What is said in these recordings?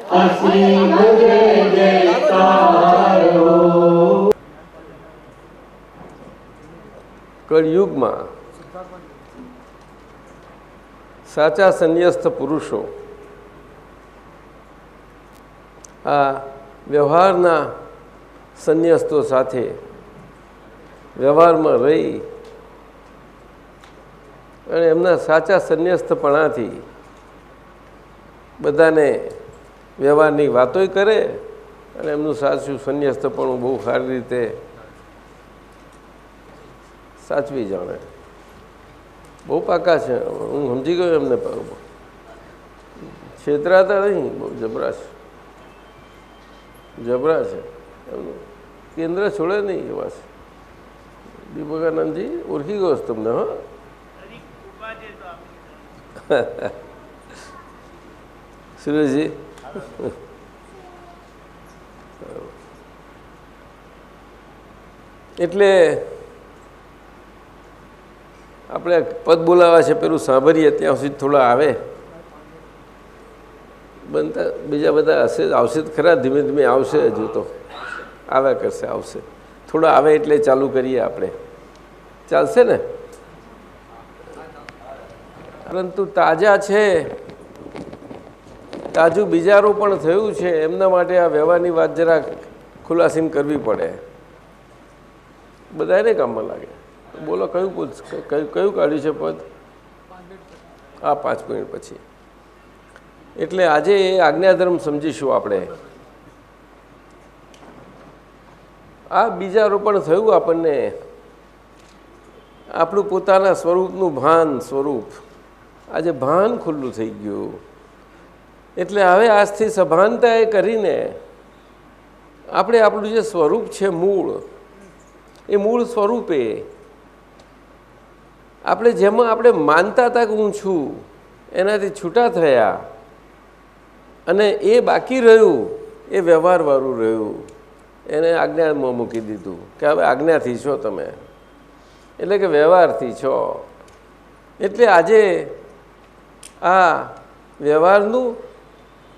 અસીમ જય જયકાર હો. કળયુગમાં સાચા સંન્યસ્ત પુરુષો આ વ્યવહારના સંન્યસ્તો સાથે વ્યવહારમાં રહી અને એમના સાચા સંન્યસ્તપણાથી બધાને વ્યવહારની વાતોય કરે અને એમનું સાચું સંન્યસ્તપણું બહુ સારી રીતે સાચવી જાણે. બહુ પાકા છે, હું સમજી ગયો એમને. છેતરાતા નહીં, બહુ જબરા છે, જબરા છે. એમનું કેન્દ્ર છોડે નહીં એવા છે. દીપકાનંદજી ઓળખી ગયો છે તમને. હા, સુરેશજી એટલે આપણે પદ બોલાવા છે, પેલું સાંભળીએ ત્યાં સુધી થોડા આવે. બનતા બીજા બધા હશે, આવશે તો ખરા, ધીમે ધીમે આવશે. હજુ તો આવ્યા કરશે, આવશે. થોડા આવે એટલે ચાલુ કરીએ આપણે. ચાલશે ને? પરંતુ તાજા છે, તાજું બીજારું પણ થયું છે, એમના માટે આ વ્યવહારની વાત જરા ખુલાસીને કરવી પડે. બધાને કામમાં લાગે. બોલો, કયું કયું કાઢ્યું છે પદ? આ 5 મિનિટ પછી. એટલે આજે આજ્ઞાધર્મ સમજીશું આપણે. આ બીજારું પણ થયું આપણને, આપણું પોતાના સ્વરૂપનું ભાન, સ્વરૂપ આજે ભાન ખુલ્લું થઈ ગયું. એટલે હવે આજથી સભાનતા એ કરીને આપણે આપણું જે સ્વરૂપ છે મૂળ, એ મૂળ સ્વરૂપે આપણે જેમાં આપણે માનતા હતા કે હું છું, એનાથી છૂટા થયા અને એ બાકી રહ્યું, એ વ્યવહારવાળું રહ્યું. એને આજ્ઞામાં મૂકી દીધું કે હવે આજ્ઞાથી છો તમે, એટલે કે વ્યવહારથી છો. એટલે આજે આ વ્યવહારનું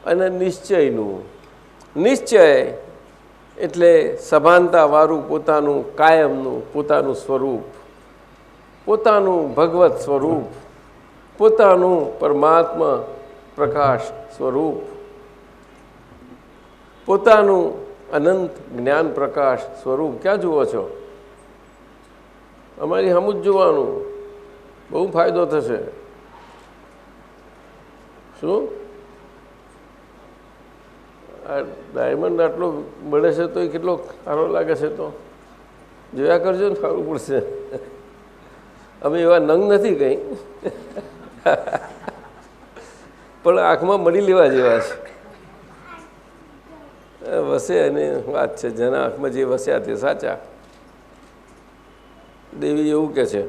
અને નિશ્ચયનું, નિશ્ચય એટલે સભાનતાવાળું પોતાનું કાયમનું પોતાનું સ્વરૂપ, પોતાનું ભગવત સ્વરૂપ, પોતાનું પરમાત્મા પ્રકાશ સ્વરૂપ, પોતાનું અનંત જ્ઞાન પ્રકાશ સ્વરૂપ. ક્યાં જુઓ છો? અમારી સામું જ જોવાનું, બહુ ફાયદો થશે. શું આ ડાયમંડ આટલો મળે છે તો એ કેટલો સારો લાગે છે, તો જોયા કરજો ને, સારું પડશે. અમે એવા નંગ નથી કંઈ, પણ આંખમાં મળી લેવા જેવા છે. વસે અને વાત છે, જેના આંખમાં જે વસ્યા તે સાચા. દેવી એવું કે છે.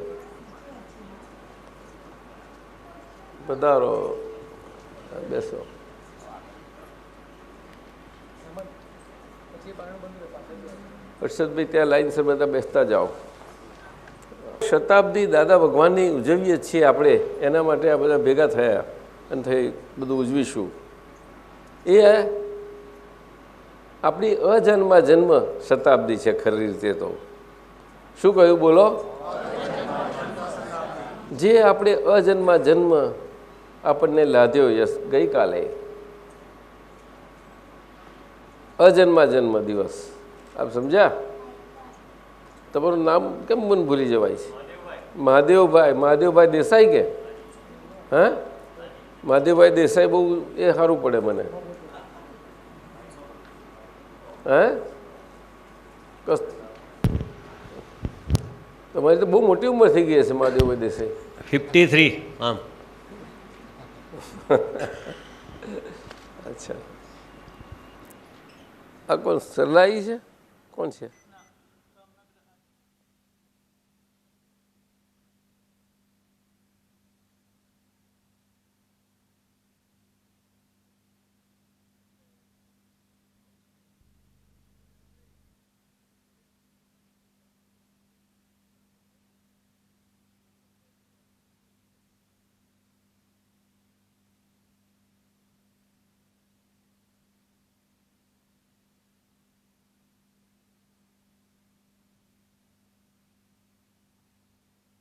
પધારો, બેસો. હર્ષદભાઈ ત્યાં લાઈન સે બધા બેસતા જાઓ. શતાબ્દી દાદા ભગવાનની ઉજવીએ છીએ આપણે, એના માટે આ બધા ભેગા થયા અને થઈ બધું ઉજવીશું. એ આપણી અજન્મા જન્મ શતાબ્દી છે ખરી રીતે તો. શું કહ્યું બોલો? જે આપણે અજન્મા જન્મ આપણને લાદ્યો યસ ગઈકાલે, અજન્મા જન્મ દિવસ. આપ સમજ્યા? તમારું નામ કેમ મને ભૂલી જવાય છે? મહાદેવભાઈ. મહાદેવભાઈ દેસાઈ કે? હા, મહાદેવભાઈ દેસાઈ બહુ એ સારું પડે મને. હે, તમારી તો બહુ મોટી ઉંમર થઈ ગઈ હશે મહાદેવભાઈ દેસાઈ. 53. આમ અચ્છા. આ કોણ સરલાઈ છે? કોણ છે?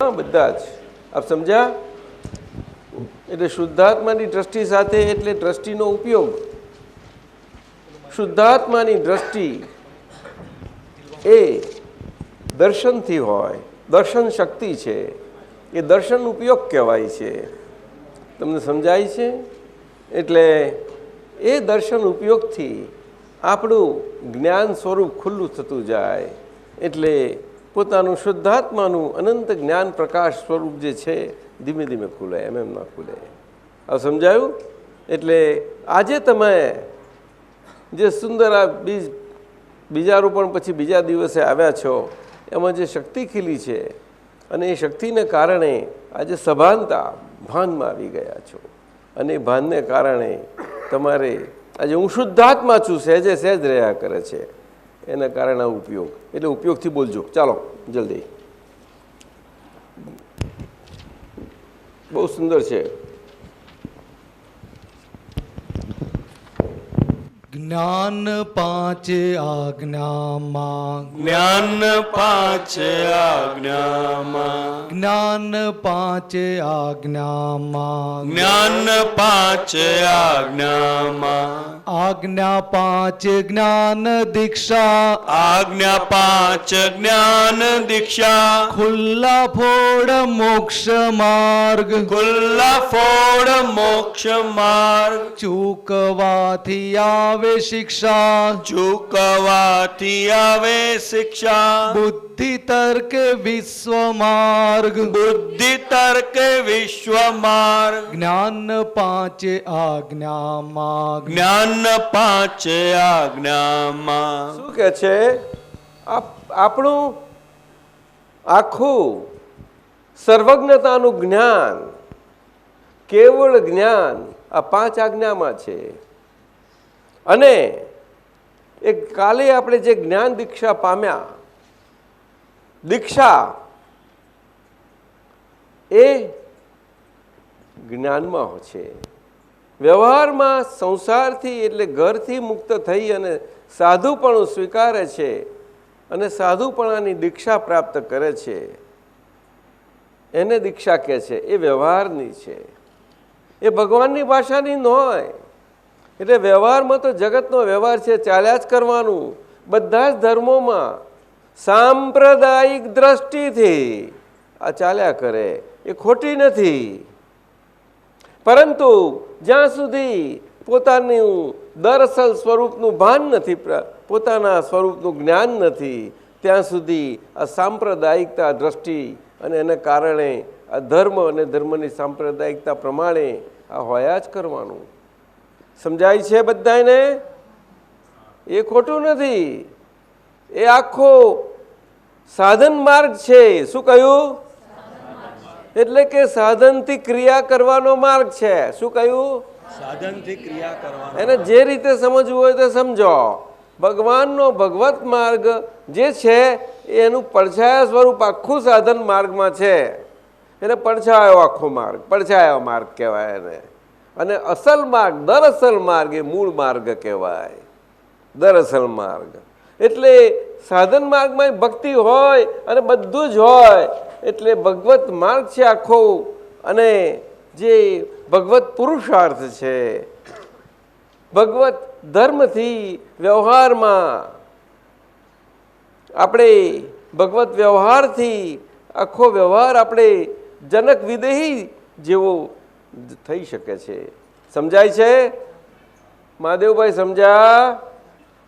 હા, બધા જ આપ સમજ્યા? એટલે શુદ્ધાત્માની દ્રષ્ટિ સાથે, એટલે દ્રષ્ટિનો ઉપયોગ. શુદ્ધાત્માની દ્રષ્ટિ એ દર્શનથી હોય, દર્શન શક્તિ છે, એ દર્શન ઉપયોગ કહેવાય છે. તમને સમજાય છે? એટલે એ દર્શન ઉપયોગથી આપણું જ્ઞાન સ્વરૂપ ખુલ્લું થતું જાય. એટલે પોતાનું શુદ્ધાત્માનું અનંત જ્ઞાન પ્રકાશ સ્વરૂપ જે છે ધીમે ધીમે ખુલે, એમ ના ખુલે. આ સમજાયું? એટલે આજે તમે જે સુંદર આ બીજારોપણ પછી બીજા દિવસે આવ્યા છો, એમાં જે શક્તિ ખીલી છે, અને એ શક્તિને કારણે આજે સભાનતા ભાનમાં આવી ગયા છો. અને એ ભાનને કારણે તમારે આજે હું શુદ્ધાત્મા છું સહેજે સહેજ રહ્યા કરે છે, એના કારણે ઉપયોગ. એટલે ઉપયોગથી બોલજો. ચાલો જલ્દી. બહુ સુંદર છે. જ્ઞાન પાંચ આજ્ઞામાં, જ્ઞાન પાંચ આજ્ઞામાં, જ્ઞાન પાંચ આજ્ઞામાં, જ્ઞાન પાંચ આજ્ઞામાં, આજ્ઞા પાંચ જ્ઞાન દીક્ષા, આજ્ઞા પાંચ જ્ઞાન દીક્ષા, ખુલ્લા ફોડ મોક્ષ માર્ગ, ખુલ્લા ફોડ મોક્ષ માર્ગ, ચૂકવાથી આવે શિક્ષા, ચૂકવાથી આવે શિક્ષા, બુદ્ધિ તર્ક વિશ્વ માર્ગ, બુદ્ધિ તર્ક વિશ્વ માર્ગ, જ્ઞાન પાંચ આજ્ઞામાં, જ્ઞાન પાંચ આજ્ઞામાં. શું કે છે? આપણું આખું સર્વજ્ઞતાનું જ્ઞાન, કેવળ જ્ઞાન આ પાંચ આજ્ઞામાં છે. અને એ કાલે આપણે જે જ્ઞાન દીક્ષા પામ્યા, દીક્ષા એ જ્ઞાનમાં છે. વ્યવહારમાં સંસારથી એટલે ઘરથી મુક્ત થઈ અને સાધુપણું સ્વીકારે છે અને સાધુપણાની દીક્ષા પ્રાપ્ત કરે છે, એને દીક્ષા કહે છે. એ વ્યવહારની છે, એ ભગવાનની ભાષાની ન હોય. એટલે વ્યવહારમાં તો જગતનો વ્યવહાર છે, ચાલ્યા જ કરવાનું. બધા જ ધર્મોમાં સાંપ્રદાયિક દ્રષ્ટિથી આ ચાલ્યા કરે, એ ખોટી નથી. પરંતુ જ્યાં સુધી પોતાનું દરઅસલ સ્વરૂપનું ભાન નથી, પોતાના સ્વરૂપનું જ્ઞાન નથી, ત્યાં સુધી આ સાંપ્રદાયિકતા દ્રષ્ટિ અને એને કારણે આ ધર્મ અને ધર્મની સાંપ્રદાયિકતા પ્રમાણે આ હોયા જ કરવાનું. સમજાય છે બધાને? એ ખોટું નથી. એ આખો સાધન માર્ગ છે. શું કહ્યું? એટલે કે સાધનથી ક્રિયા કરવાનો માર્ગ છે. શું કહ્યું? સાધનથી ક્રિયા કરવાનો. એને જે રીતે સમજવું હોય તો સમજો. ભગવાનનો ભગવત માર્ગ જે છે એનું પડછાયા સ્વરૂપ આખું સાધન માર્ગમાં છે. એને પડછાયો આખો માર્ગ, પડછાયો માર્ગ કહેવાય એને. અને અસલ માર્ગ, દરઅસલ માર્ગ એ મૂળ માર્ગ કહેવાય. દરઅસલ માર્ગ એટલે સાધન માર્ગમાં ભક્તિ હોય અને બધું જ હોય. એટલે ભગવત માર્ગ છે આખો. અને જે ભગવત પુરુષાર્થ છે, ભગવત ધર્મથી વ્યવહારમાં આપણે ભગવત વ્યવહારથી આખો વ્યવહાર આપણે જનક વિદેહી જેવો થઈ શકે છે. સમજાય છે મહાદેવભાઈ? સમજ્યા?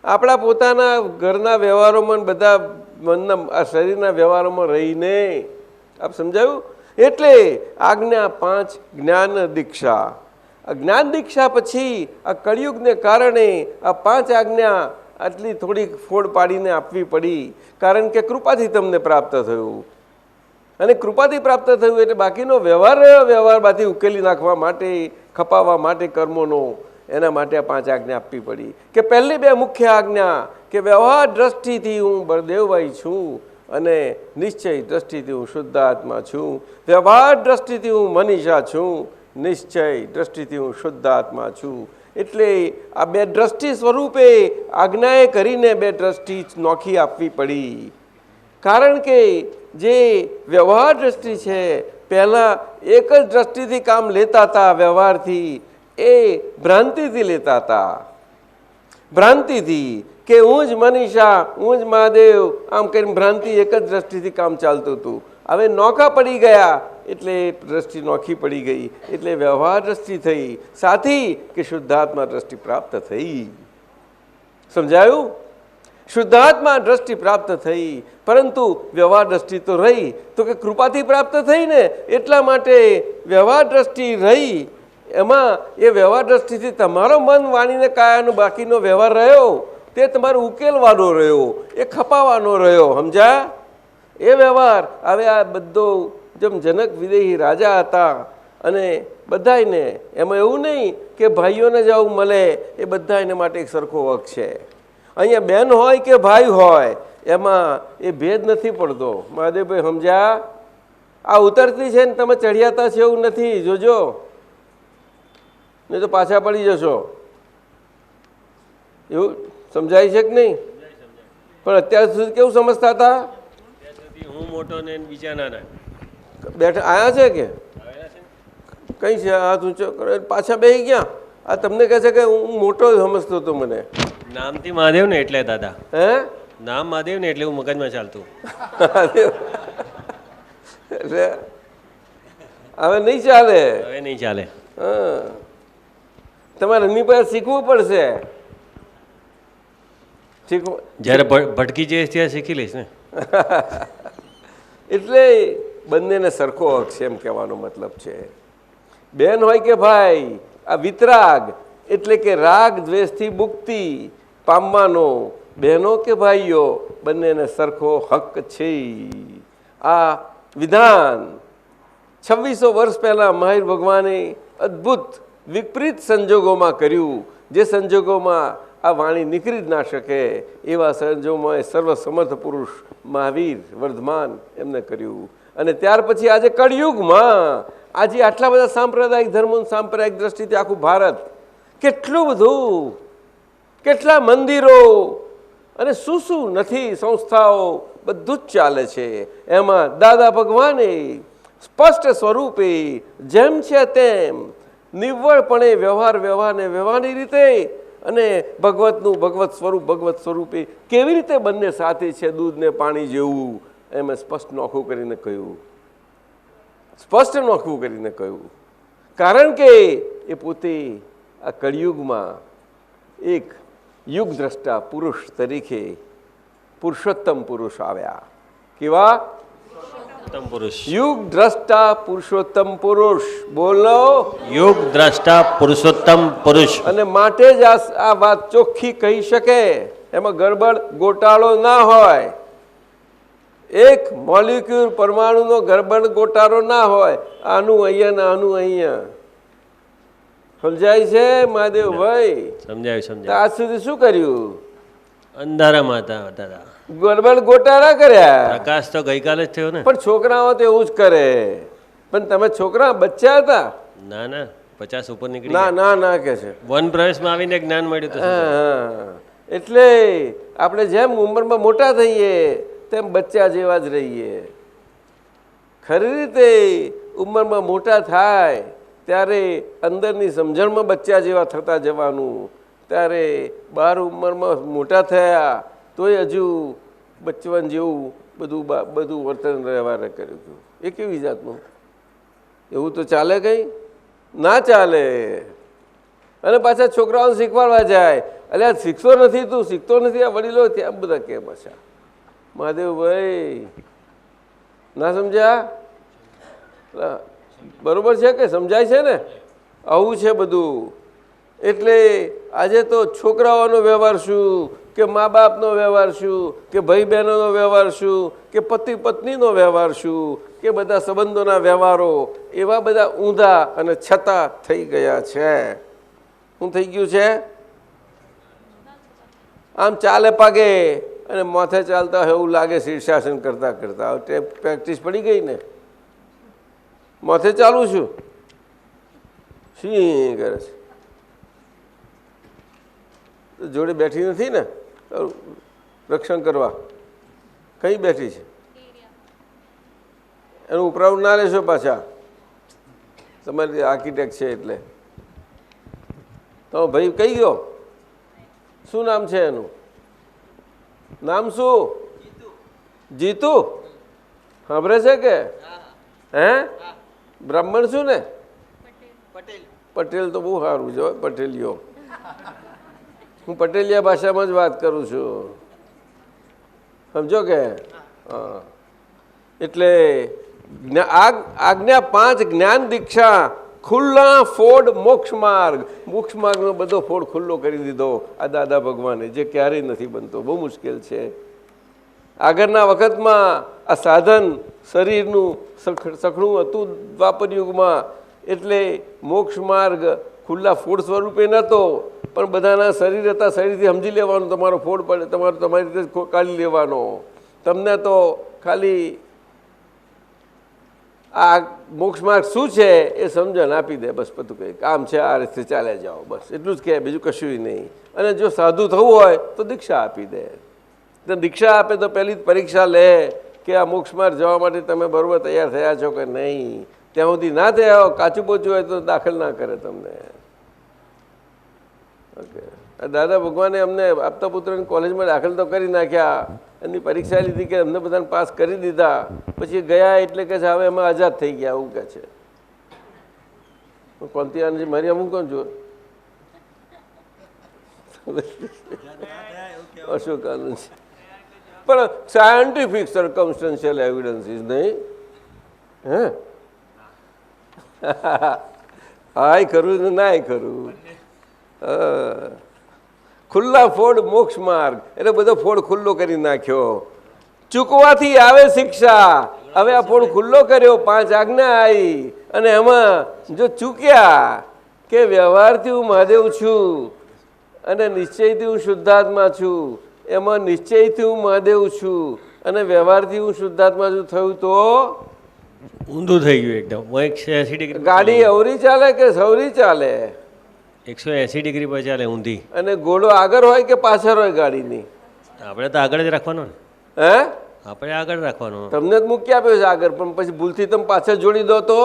આપણા પોતાના ઘરના વ્યવહારોમાં, બધા મનના આ શરીરના વ્યવહારોમાં રહીને આપ સમજાયું? એટલે આજ્ઞા પાંચ જ્ઞાન દીક્ષા. આ જ્ઞાન દીક્ષા પછી આ કળિયુગને કારણે આ પાંચ આજ્ઞા આટલી થોડીક ફોડ પાડીને આપવી પડી, કારણ કે કૃપાથી તમને પ્રાપ્ત થયું. અને કૃપાથી પ્રાપ્ત થયું એટલે બાકીનો વ્યવહાર રહ્યો, વ્યવહારમાંથી ઉકેલી નાખવા માટે, ખપાવવા માટે કર્મોનો, એના માટે આ પાંચ આજ્ઞા આપવી પડી. કે પહેલી બે મુખ્ય આજ્ઞા કે વ્યવહાર દ્રષ્ટિથી હું બળદેવભાઈ છું અને નિશ્ચય દ્રષ્ટિથી હું શુદ્ધ આત્મા છું. વ્યવહાર દ્રષ્ટિથી હું મનીષા છું, નિશ્ચય દ્રષ્ટિથી હું શુદ્ધ આત્મા છું. એટલે આ બે દ્રષ્ટિ સ્વરૂપે આજ્ઞાએ કરીને બે દ્રષ્ટિ નોખી આપવી પડી. કારણ કે જે વ્યવહાર દ્રષ્ટિ છે, પહેલાં એક જ દ્રષ્ટિથી કામ લેતા હતા, વ્યવહારથી એ ભ્રાંતિથી લેતા હતા. ભ્રાંતિથી કે હું જ મનીષા, હું જ મહાદેવ, આમ કરીને ભ્રાંતિ એક જ દ્રષ્ટિથી કામ ચાલતું હતું. હવે નોખા પડી ગયા એટલે દ્રષ્ટિ નોખી પડી ગઈ એટલે વ્યવહાર દ્રષ્ટિ થઈ, સાથી કે શુદ્ધાત્મા દ્રષ્ટિ પ્રાપ્ત થઈ. સમજાયું? શુદ્ધાત્મા દ્રષ્ટિ પ્રાપ્ત થઈ, પરંતુ વ્યવહાર દ્રષ્ટિ તો રહી. તો કે કૃપાથી પ્રાપ્ત થઈ ને, એટલા માટે વ્યવહાર દ્રષ્ટિ રહી. એમાં એ વ્યવહાર દ્રષ્ટિથી તમારો મન, વાણીને કાયાનો બાકીનો વ્યવહાર રહ્યો તે તમારો ઉકેલવાનો રહ્યો, એ ખપાવાનો રહ્યો. સમજ્યા? એ વ્યવહાર હવે આ બધો જેમ જનક વિદેહી રાજા હતા અને બધાને એમાં એવું નહીં કે ભાઈઓને જ આવું મળે, એ બધા એને માટે એક સરખો હક છે. અહીંયા બેન હોય કે ભાઈ હોય એમાં એ ભેદ નથી પડતો. મહાદેવભાઈ સમજ્યા? આ ઉતરતી છે ને તમે ચડિયાતા છે એવું નથી, જોજો, નહીં તો પાછા પડી જશો. એવું સમજાય છે કે નહીં? પણ અત્યાર સુધી કેવું સમજતા હતા? હું મોટો ને બીજા નાના. બેઠા આયા છે કે કઈ છે? હાથ ઊંચો કરો, પાછા બેસી ગયા. આ તમને કહે છે કે હું મોટો સમજતો હતો મને. નામથી મહાદેવ ને એટલે દાદા, હે? નામ મહાદેવ ને એટલે હું મગજમાં ચાલતું. એટલે હવે નહીં ચાલે. હવે નહીં ચાલે. હા, તમારે એમની પાસે શીખવું પડશે. શીખવું જ્યારે ભટકી જઈશ ત્યારે શીખી લઈશ ને. એટલે બંનેને સરખો હક છે એમ કહેવાનો મતલબ છે. બેન હોય કે ભાઈ, આ વિતરાગ એટલે કે રાગ દ્વેષથી મુક્તિ પામવાનો બહેનો કે ભાઈઓ બંનેને સરખો હક છે. આ વિધાન 2600 વર્ષ પહેલાં મહાવીર ભગવાને અદ્ભુત વિપરીત સંજોગોમાં કર્યું, જે સંજોગોમાં આ વાણી નીકળી જ ના શકે એવા સંજોગોમાં સર્વસમર્થ પુરુષ મહાવીર વર્ધમાન એમને કર્યું. અને ત્યાર પછી આજે કળિયુગમાં આજે આટલા બધા સાંપ્રદાયિક ધર્મો, સાંપ્રદાયિક દ્રષ્ટિથી આખું ભારત, કેટલું બધું, કેટલા મંદિરો અને શું શું નથી સંસ્થાઓ, બધું જ ચાલે છે. એમાં દાદા ભગવાને સ્પષ્ટ સ્વરૂપે જેમ છે તેમ નિવ્વળપણે વ્યવહારને વ્યવહારની રીતે અને ભગવતનું ભગવત સ્વરૂપે કેવી રીતે બંને સાથે છે, દૂધ ને પાણી જેવું, એમ સ્પષ્ટ નોખું કરીને કહ્યું. સ્પષ્ટ નોખું કરીને કહ્યું. કારણ કે એ પોતે આ કળિયુગમાં એક યુગ દ્રષ્ટા પુરુષ તરીકે પુરુષોત્તમ પુરુષ આવ્યા. કેવા? પુરુષ. યુગ દ્રષ્ટા પુરુષોત્તમ પુરુષ. બોલો, યુગ દ્રષ્ટા પુરુષોત્તમ પુરુષ. અને માટે જ આ વાત ચોખ્ખી કહી શકે, એમાં ગડબડ ગોટાળો ના હોય. એક મોલિક્યુલ પરમાણુનો ગડબડ ગોટાળો ના હોય. આનું અહીંયા ને આનું અહીંયા. સમજાય છે મહાદેવભાઈ? સમજાયું. આજ સુધી શું કર્યું? અંધારામાં હતા દાદા. ગડબડ ગોટાળા કર્યા. પ્રકાશ તો ગઈકાલે જ થયો ને. પણ છોકરાઓ તો એવું જ કરે. પણ તમે છોકરા બચ્ચા હતા? ના ના, 50 ઉપર નીકળી ના ના ના કે છે. વન પ્રવેશમાં આવીને જ્ઞાન મળ્યું તો. હા, એટલે આપણે જેમ ઉંમરમાં મોટા થઈએ તેમ બચ્ચા જેવા જ રહીએ. ખરી રીતે ઉંમરમાં મોટા થાય ત્યારે અંદરની સમજણમાં બચ્ચા જેવા થતા જવાનું. ત્યારે 12 ઉંમરમાં મોટા થયા તોય હજુ બચપન જેવું બધું વર્તન વ્યવહાર કર્યું હતું. એ કેવી જાતનું? એવું તો ચાલે કંઈ ના ચાલે. અને પાછા છોકરાઓને શીખવાડવા જાય, એટલે આ શીખતો નથી, તું શીખતો નથી, આ વડીલો ત્યાં બધા કે પાછા. મહાદેવભાઈ ના સમજ્યા? બરોબર છે કે સમજાય છે ને? આવું છે બધું. એટલે આજે તો છોકરાઓનો વ્યવહાર શું, કે મા બાપનો વ્યવહાર શું, કે ભાઈ બહેનોનો વ્યવહાર શું, કે પતિ પત્નીનો વ્યવહાર શું, કે બધા સંબંધોના વ્યવહારો એવા બધા ઊંધા અને છતાં થઈ ગયા છે. શું થઈ ગયું છે? આમ ચાલે પાગે અને માથે ચાલતા હોય એવું લાગે શીર્ષાસન કરતા કરતા. પ્રેક્ટિસ પડી ગઈ ને, માથે ચાલું છું, શી કરે છે? જોડે બેઠી નથી ને રક્ષણ કરવા? કઈ બેઠી છે? એનું ઉપરાવું ના લેશો પાછા, તમારી આર્કિટેક્ટ છે એટલે. તો ભાઈ કઈ ગયો, શું નામ છે એનું? નામ શું? જીતુ. સાંભળે છે કે? હે, બ્રાહ્મણ છું ને? પટેલ તો બહુ સારું છે, પટેલીઓ. હું પટેલિયા ભાષામાં જ વાત કરું છું, સમજો કે? હા. એટલે આજ્ઞા 5 જ્ઞાન દીક્ષા, ખુલ્લા ફોડ મોક્ષ માર્ગ. મોક્ષ માર્ગનો બધો ફોડ ખુલ્લો કરી દીધો આ દાદા ભગવાને, જે ક્યારેય નથી બનતો, બહુ મુશ્કેલ છે. આગળના વખતમાં આ સાધન શરીરનું સખણું હતું દ્વાપર યુગમાં, એટલે મોક્ષ માર્ગ ખુલ્લા ફોડ સ્વરૂપે નહોતો, પણ બધાના શરીર હતા, શરીરથી સમજી લેવાનું તમારો ફોડ પડે, તમારી રીતે કાઢી લેવાનો. તમને તો ખાલી આ મોક્ષ માર્ગ શું છે એ સમજણ આપી દે, બસ બધું કંઈ કામ છે, આ રીતે ચાલ્યા જાઓ, બસ એટલું જ કહે, બીજું કશું નહીં. અને જો સાધુ થવું હોય તો દીક્ષા આપી દે. તો દીક્ષા આપે તો પહેલી પરીક્ષા લે કે આ મોક્ષ માર્ગ જવા માટે તમે બરાબર તૈયાર થયા છો કે નહીં. ત્યાં સુધી ના થયા હો, કાચું પોચું હોય તો દાખલ ના કરે તમને. ઓકે, દાદા ભગવાને અમને આપતા પુત્રની કોલેજમાં દાખલ તો કરી નાખ્યા, એની પરીક્ષા લીધી કે અમને બધાને પાસ કરી દીધા, પછી ગયા એટલે કે હવે અમે આઝાદ થઈ ગયા એવું કહે છે. કોણથી આનંદજી મારી અમુક કોણ છું? અશોક આનંદજી. પણ સાયન્ટિફિક સર્કમસ્ટન્શિયલ એવિડન્સીસ નહીં. હે હાય ખરું ને નાય ખરું. ખુલ્લા ફોડ મોક્ષ માર્ગ એટલે બધો ફોડ ખુલ્લો કરી નાખ્યો. ચૂકવાથી આવે શિક્ષા. હવે આ ફોડ ખુલ્લો કર્યો, 5 આજ્ઞા આવી, અને એમાં જો ચૂક્યા કે વ્યવહારથી હું મહાદેવ છું અને નિશ્ચયથી હું શુદ્ધાત્મા છું, એમાં નિશ્ચયથી હું મહાદેવ છું અને વ્યવહારથી હું શુદ્ધાત્મા છું થયું તો ઊંધું થઈ ગયું એકદમ. 180 ડિગ્રી ગાડી અવરી ચાલે કે સવરી ચાલે? 180 ડિગ્રી પર ચાલે ઊંધી. અને ઘોડો આગળ હોય કે પાછળ હોય ગાડીની? આપણે તો આગળ જ રાખવાનો ને. હે, આપણે આગળ રાખવાનો. તમને જ મૂકી આપ્યો છે આગળ, પણ પછી ભૂલથી તમે પાછળ જોડી દો તો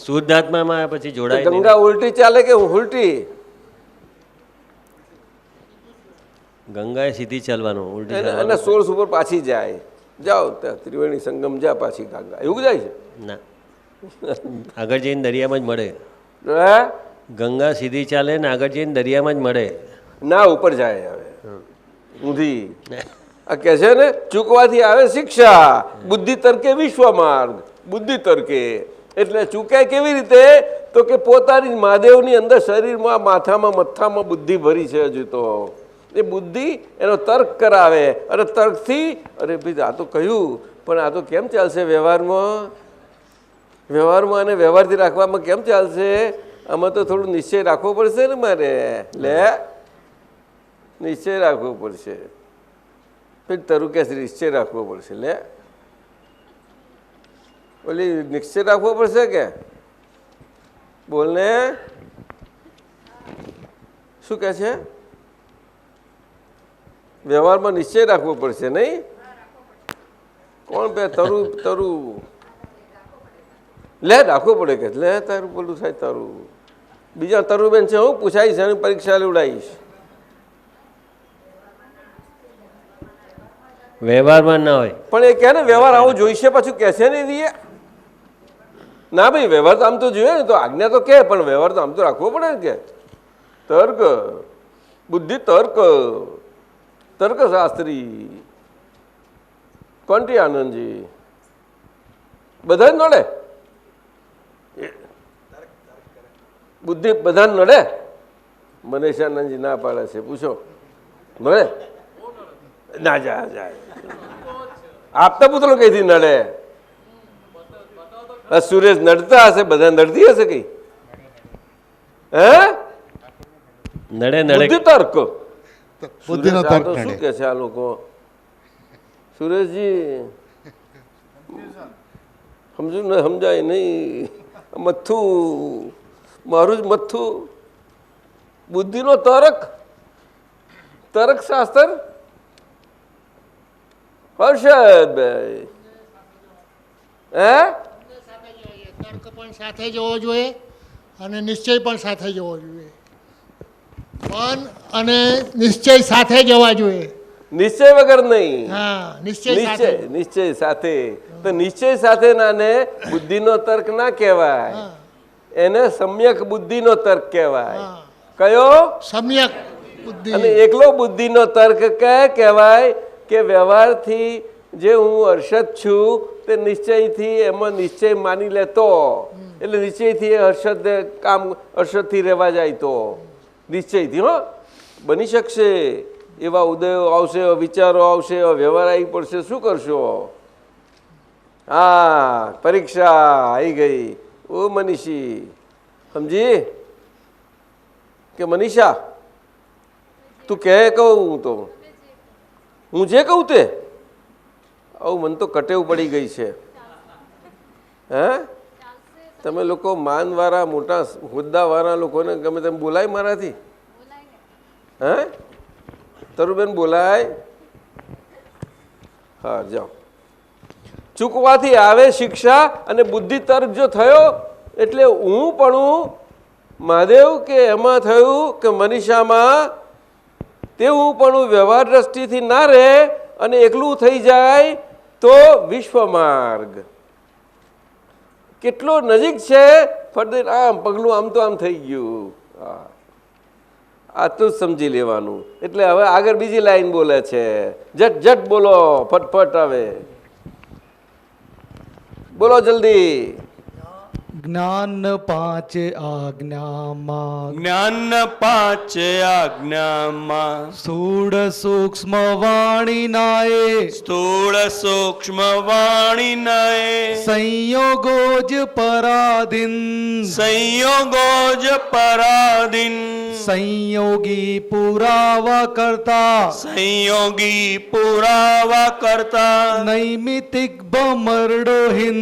શુદ્ધ આત્મામાં પછી જોડાય નહીં. ગંગા ઉલટી ચાલે કે ઉલટી? ગંગાએ સીધી ચાલવાનું, ઉલટી અને ચાલવાનું. 16 ઉપર પાછી જાય. જાઓ ત્યાં ત્રિવેણી સંગમ, જા પાછી ગંગા, એવું જાય છે? ના, આગળ જઈને દરિયામાં જ મળે. હે, ગંગા સીધી ચાલે ને આગળ જઈને દરિયામાં જ મળે. ના ઉપર જાય હવે ઊંધી. આ કહે છે ને ચૂકવાથી આવે શિક્ષા, બુદ્ધિ તર્કે વિશ્વ માર્ગ. બુદ્ધિ તર્કે એટલે ચૂકાય કેવી રીતે? તો કે પોતાની મહાદેવની અંદર શરીરમાં માથામાં મથ્થામાં બુદ્ધિ ભરી છે હજુ તો. એ બુદ્ધિ એનો તર્ક કરાવે, અને તર્કથી અરે ભાઈ આ તો કહ્યું, પણ આ તો કેમ ચાલશે વ્યવહારમાં? વ્યવહારમાં અને વ્યવહારથી રાખવામાં કેમ ચાલશે? આમાં તો થોડું નિશ્ચય રાખવો પડશે ને મારે. લે, નિશ્ચય રાખવો પડશે. પછી તરું કે નિશ્ચય રાખવો પડશે. લે, ઓલી નિશ્ચય રાખવો પડશે કે? બોલને, શું કહે છે? વ્યવહારમાં નિશ્ચય રાખવો પડશે નહીં? કોણ બે તરું તરું લે રાખવો પડે કે? લે તારું બોલું થાય તારું. બીજા તરુબેન છે, હું પૂછાઈશ અને પરીક્ષા લેવડાવીશ. વ્યવહારમાં ના હોય પણ એ કહે ને વ્યવહાર આવો જોઈશે, પાછું કહેશે નહીં દઈએ. ના ભાઈ વ્યવહાર તો આમ તો જોઈએ ને, તો આજ્ઞા તો કે, પણ વ્યવહાર તો આમ તો રાખવો પડે ને. કે તર્ક બુદ્ધિ, તર્ક તર્કશાસ્ત્રી કોણથી આનંદજી બધા જ નડે. બુદ્ધિ બધા નડે. મનેશાનંદજી ના પાડે છે, પૂછો. નડે ના? જાય આપતા પુત્રો કઈથી નડે? સુરેશ નડતા હશે, બધા નડતી હશે કઈ? હે, નડે નડે. બુદ્ધિ તર્ક બુદ્ધિનો સુરેશ, આ તર્ક તો શું નડે. કે છે આ લોકો? સુરેશજી સમજુ ને, સમજાય નહીં. મથું મારું જ મથું. બુદ્ધિનો તર્ક, તર્કશાસ્ત્ર. હર્ષદભાઈ હે તર્ક પણ સાથે જવો જોઈએ અને નિશ્ચય પણ સાથે જવો જોઈએ. મન અને નિશ્ચય સાથે જવા જોઈએ. નિશ્ચય વગર નહીં. હા, નિશ્ચય નિશ્ચય સાથે. નિશ્ચય સાથે. તો નિશ્ચય સાથે નાને બુદ્ધિનો તર્ક ના કહેવાય, હા, એને સમ્યક બુદ્ધિનો તર્ક કહેવાય. હા. કયો? સમ્યક બુદ્ધિ. અને એકલો બુદ્ધિનો તર્ક કહેવાય કે વ્યવહારથી જે હું હર્ષદ છું તે નિશ્ચયથી એમાં નિશ્ચય માની લેતો, એટલે નિશ્ચયથી એ હર્ષદ કામ હર્ષદથી રહેવા જાય તો નિશ્ચયથી હો બની શકશે. એવા ઉદયો આવશે, વિચારો આવશે, વ્યવહાર આવી પડશે, શું કરશો? હા, પરીક્ષા આવી ગઈ. ઓ મનીષી, સમજી કે મનીષા તું કહે કહું હું તો હું જે કહું તે આવું મને તો કટેવ પડી ગઈ છે. હે તમે લોકો માનવાળા મોટા હોદ્દાવાળા લોકોને ગમે તેમ બોલાય મારાથી? હે તરુબેન બોલાય? હા જાઓ. ચૂકવાથી આવે શિક્ષા અને બુદ્ધિ તર્ક જો થયો એટલે હું પણ મહાદેવ કે એમાં થયું કે મનીષામાં તેવું પણ વ્યવહાર દ્રષ્ટિથી ના રહે અને એકલું થઈ જાય તો વિશ્વમાર્ગ કેટલો નજીક છે. ફરતે આમ પગલું આમ તો આમ થઈ ગયું. આટલું જ સમજી લેવાનું. એટલે હવે આગળ બીજી લાઈન બોલે છે. જટ જટ બોલો, ફટફટ આવે બોલો જલ્દી. જ્ઞાન પાંચ આજ્ઞામાં જ્ઞાન પાંચ આજ્ઞામાં સ્થૂળ સૂક્ષ્મ વાણી નાએ સ્થૂળ સૂક્ષ્મ વાણી નય સંયોગો જ પરાધીન સંયોગો જ પરાધીન સંયોગી પુરાવા કરતા સંયોગી પુરાવા કરતા નૈમિતિક ભમરડોહીન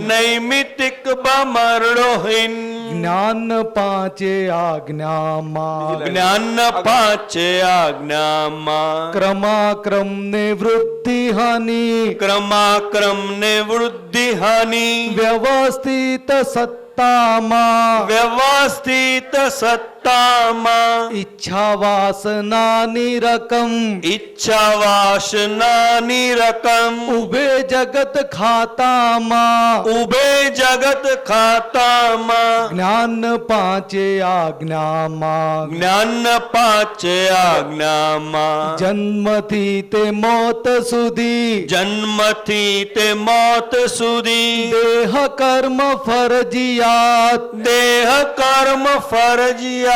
નૈમિતિક બમરડોહીન જ્ઞાન પાંચે આજ્ઞામાં જ્ઞાન પાંચ આજ્ઞામાં ક્રમાક્રમ ને વૃદ્ધિ હાનિ ક્રમાક્રમ ને વૃદ્ધિ હાનિ વ્યવસ્થિત સત્તામાં વ્યવસ્થિત સત્તામાં ઈચ્છા વાસનાની રકમ ઈચ્છા વાસનાની રકમ ઉભે જગત ખાતામાં ઉભે જગત ખાતામાં જ્ઞાન પાંચે આજ્ઞામાં જ્ઞાન પાંચ આજ્ઞામાં જન્મથી તે મોત સુધી જન્મથી તે મોત સુધી દેહ કર્મ ફરજિયાત દેહ કર્મ ફરજિયાત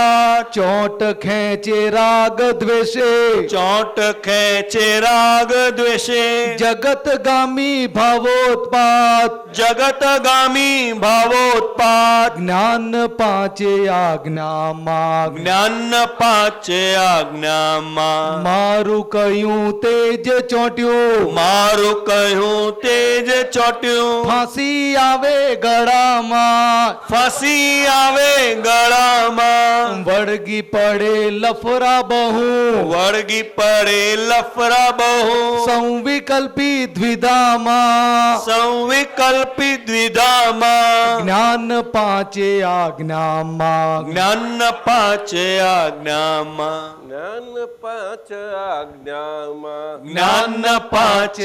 ચોટ ખેંચે રાગ દ્વેષે ચોટ ખેંચે રાગ દ્વેષે જગતગામી ભાવોત્પાત જગતગામી ભાવોત્પાત જ્ઞાન પાંચે આજ્ઞામાં જ્ઞાન પાંચ આજ્ઞામાં મારું કહ્યું તેજ ચોટ્યું મારું કહ્યું તેજ ચોટ્યું ફાંસી આવે ગળામાં ફસી આવે ગળામાં વળગી પડે લફરા બહુ વળગી પડે લફરા બહુ સંવિકલ્પી દ્વિધામાં સંવિકલ્પી દ્વિધામાં જ્ઞાન પાંચે આજ્ઞામાં જ્ઞાન પાંચ આજ્ઞામાં જ્ઞાન પાંચ આજ્ઞામાં જ્ઞાન પાંચ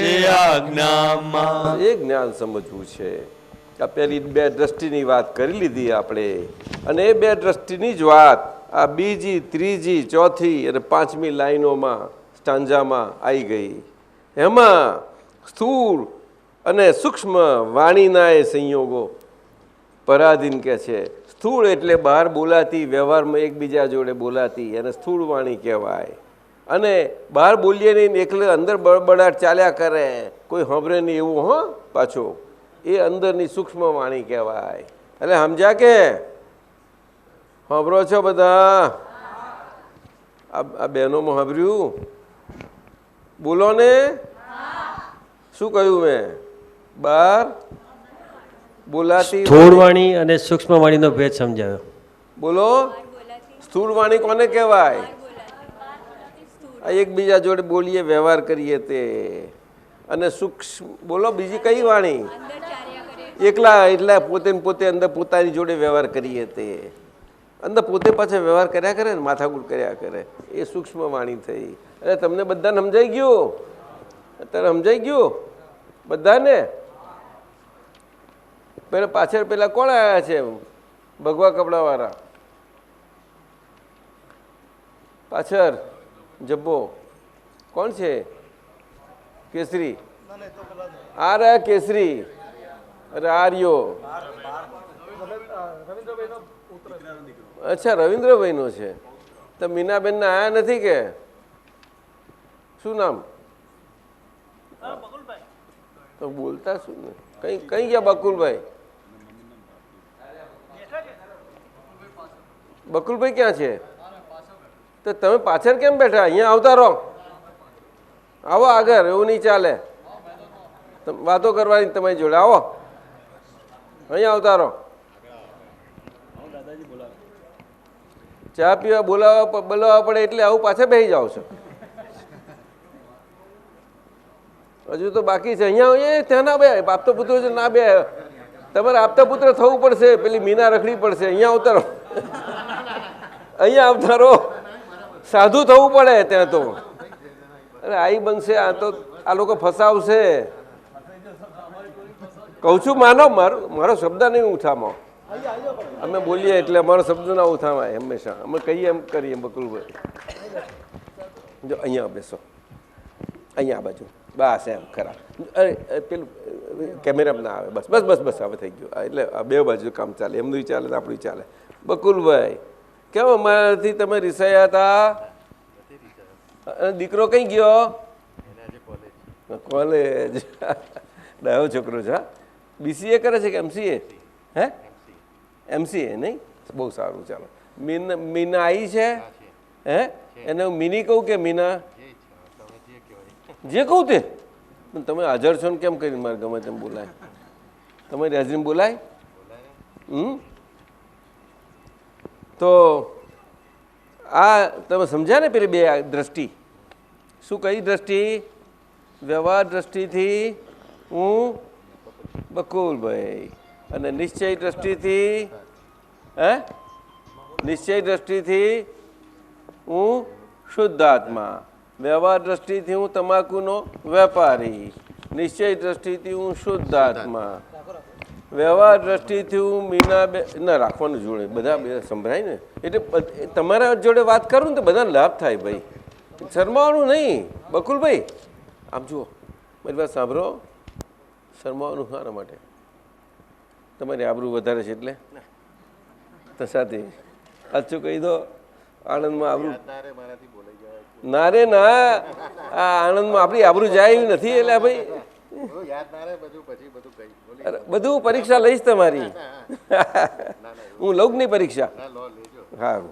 આજ્ઞામાં એ જ્ઞાન સમજવું છે. આ પેલી બે દ્રષ્ટિની વાત કરી લીધી આપણે અને એ બે દ્રષ્ટિની જ વાત આ બીજી ત્રીજી ચોથી અને પાંચમી લાઈનોમાં સ્ટાન્જામાં આવી ગઈ. એમાં સ્થૂળ અને સૂક્ષ્મ વાણીના એ સંયોગો પરાધીન કે છે. સ્થૂળ એટલે બહાર બોલાતી વ્યવહારમાં એકબીજા જોડે બોલાતી એને સ્થૂળ વાણી કહેવાય. અને બહાર બોલીએ નહીં એકલે અંદર બળબડાટ ચાલ્યા કરે કોઈ સાંભળે નહીં એવું હો પાછો એ અંદરની સૂક્ષ્મ વાણી કહેવાય. એટલે સમજ્યા કે સાંભળો છો બધા? આ બહેનોમાં સાંભળ્યું? બોલો ને શું કહ્યું મેં? બહાર બોલાતી સ્થૂળ વાણી અને સૂક્ષ્મ વાણીનો ભેદ સમજાવ્યો. બોલો સ્થૂળ વાણી કોને કહેવાય? આ એકબીજા જોડે બોલીએ વ્યવહાર કરીએ તે. અને સૂક્ષ્મ બોલો બીજી કઈ વાણી? એકલા એટલા પોતે ને પોતે અંદર પોતાની જોડે વ્યવહાર કરીએ તે અંદર પોતે પાછા વ્યવહાર કર્યા કરે ને માથાકૂટ કર્યા કરે એ સૂક્ષ્મ વાણી થઈ. અરે તમને બધાને સમજાઈ ગયું? અત્યારે સમજાઈ ગયું બધાને? પેલા પાછળ પેલા કોણ આવ્યા છે ભગવા કપડાવાળા? પાછળ જબ્બો કોણ છે? કેસરી આ રહ્યા કેસરી. અરે આર્યો અચ્છા રવિન્દ્રભાઈનો છે. તો મીનાબેનને આયા નથી કે શું નામ? તો બોલતા શું ને કઈ કઈ ગયા બકુલભાઈ? બકુલભાઈ ક્યાં છે? તો તમે પાછળ કેમ બેઠા? અહીંયા આવતા રહો. આવો આગળ. એવું નહીં ચાલે. વાતો કરવાની તમારી જોડે. આવો અહીંયા આવતા રહો. ચા પીવા બોલાવવા પડે એટલે આવું પાછા બેસી જાઓ છો. હજુ તો બાકી છે. અહીંયા ત્યાં ના બે આપતા પુત્ર છે ના બે. તમારે આપતા પુત્ર થવું પડશે. પેલી મીના રખડી પડશે. અહીંયા આવતા રહો. અહીંયા આવતા રહો. સાધુ થવું પડે ત્યાં તો. અરે આઈ બનશે. આ તો આ લોકો ફસાવશે. કહું છું માનો. મારો શબ્દ નહીં ઉઠામાં. અમે બોલીએ એટલે અમારો શબ્દ ના ઉઠાવાય હંમેશા. અમે કહીએ એમ કરીએ. બકુલભાઈ જો અહીંયા બેસો. અહીંયા બાજુ બસ એમ ખરા. અરે પેલું કેમેરામાં ના આવે. બસ બસ બસ બસ હવે થઈ ગયું. એટલે બે બાજુ કામ ચાલે. એમનું ચાલે આપણું ચાલે. બકુલભાઈ કેમ અમારાથી તમે રિસાયા હતા? દીકરો કઈ ગયો? કોલેજ. ડાયો છોકરો છે. BCA કરે છે કે MCA? હે MCA નહીં? બહુ સારું. ચાલો મીના આવી છે? હે એને હું મિની કહું કે મીના? જે કહું તે. તમે હાજર છો ને કેમ કરીને મારે ગમે તેમ બોલાય? તમારી હાજરી બોલાય? તો આ તમે સમજ્યા ને પેલી બે દ્રષ્ટિ? શું કઈ દ્રષ્ટિ? વ્યવહાર દ્રષ્ટિથી હું બકુલભાઈ અને નિશ્ચય દ્રષ્ટિથી નિશ્ચય દ્રષ્ટિથી હું શુદ્ધાત્મા. વ્યવહાર દ્રષ્ટિથી હું તમાકુનો વેપારી. નિશ્ચય દ્રષ્ટિથી હું શુદ્ધાત્મા. વ્યવહાર દ્રષ્ટિથી હું મીનાબેન ના રાખવાનું જોડે બધા બે સંભળાય ને. એટલે તમારા જોડે વાત કરું ને તો બધાને લાભ થાય ભાઈ. શરમાવાનું નહીં. બકુલભાઈ આમ જુઓ મારી વાત સાંભળો. શરમાવાનું શાના માટે? તમારી આબરૂ વધારે છે એટલે તો સાથે સાચું કહી દો. આણંદમાં આબરૂ ના રે ના. આ આણંદમાં આપણી આબરૂ જાય એવી નથી. એટલે ભાઈ બધું પરીક્ષા લઈશ તમારી. હું લઉં નહીં પરીક્ષા? હા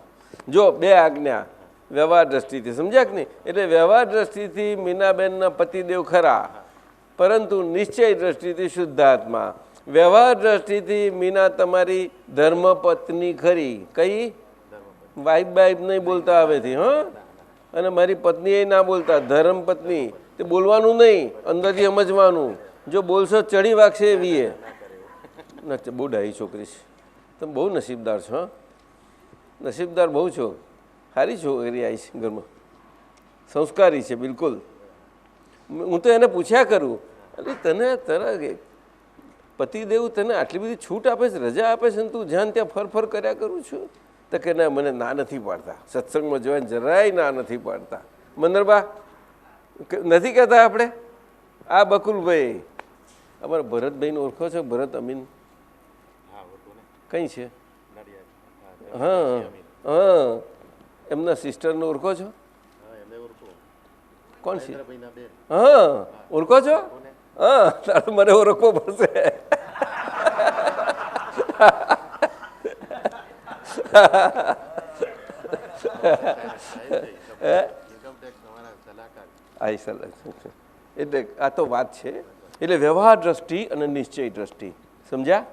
જો બે આજ્ઞા વ્યવહાર દ્રષ્ટિથી સમજ્યા કે નહીં? એટલે વ્યવહાર દ્રષ્ટિથી મીનાબેનના પતિદેવ ખરા પરંતુ નિશ્ચય દ્રષ્ટિથી શુદ્ધાત્મા. વ્યવહાર દ્રષ્ટિથી મીના તમારી ધર્મપત્ની ખરી. કઈ? વાઇફ બાઇફ નહીં બોલતા હવેથી. હા અને મારી પત્ની એ ના બોલતા. ધર્મપત્ની તે બોલવાનું નહીં. અંદરથી સમજવાનું. જો બોલશો ચડી વાગશે એવી એ. બહુ ડાહી છોકરી છે. તમે બહુ નસીબદાર છો. નસીબદાર બહુ છો. સારી છોકરી આવી છે ઘરમાં. સંસ્કારી છે બિલકુલ. હું તો એને પૂછ્યા કરું અરે તને તારા પતિદેવ તને આટલી બધી છૂટ આપે છે, રજા આપે છે ને તું જ્યાં ત્યાં ફરફર કર્યા કરું છું? તો કે ના મને ના નથી પાડતા. સત્સંગમાં જવાને જરાય ના નથી પાડતા. મંદરબા નથી કહેતા આપણે? આ બકુલભાઈ અમારા ભરતભાઈને ઓળખો છો? ભરત અમીન કઈ છે? હા હા એમના સિસ્ટરને ઓળખો છો? કોણ છે? હા ઓળખો છો? હા તારે મને ઓળખવો પડશે. એટલે આ તો વાત છે. એટલે વ્યવહાર દ્રષ્ટિ અને નિશ્ચય દ્રષ્ટિ સમજ્યા?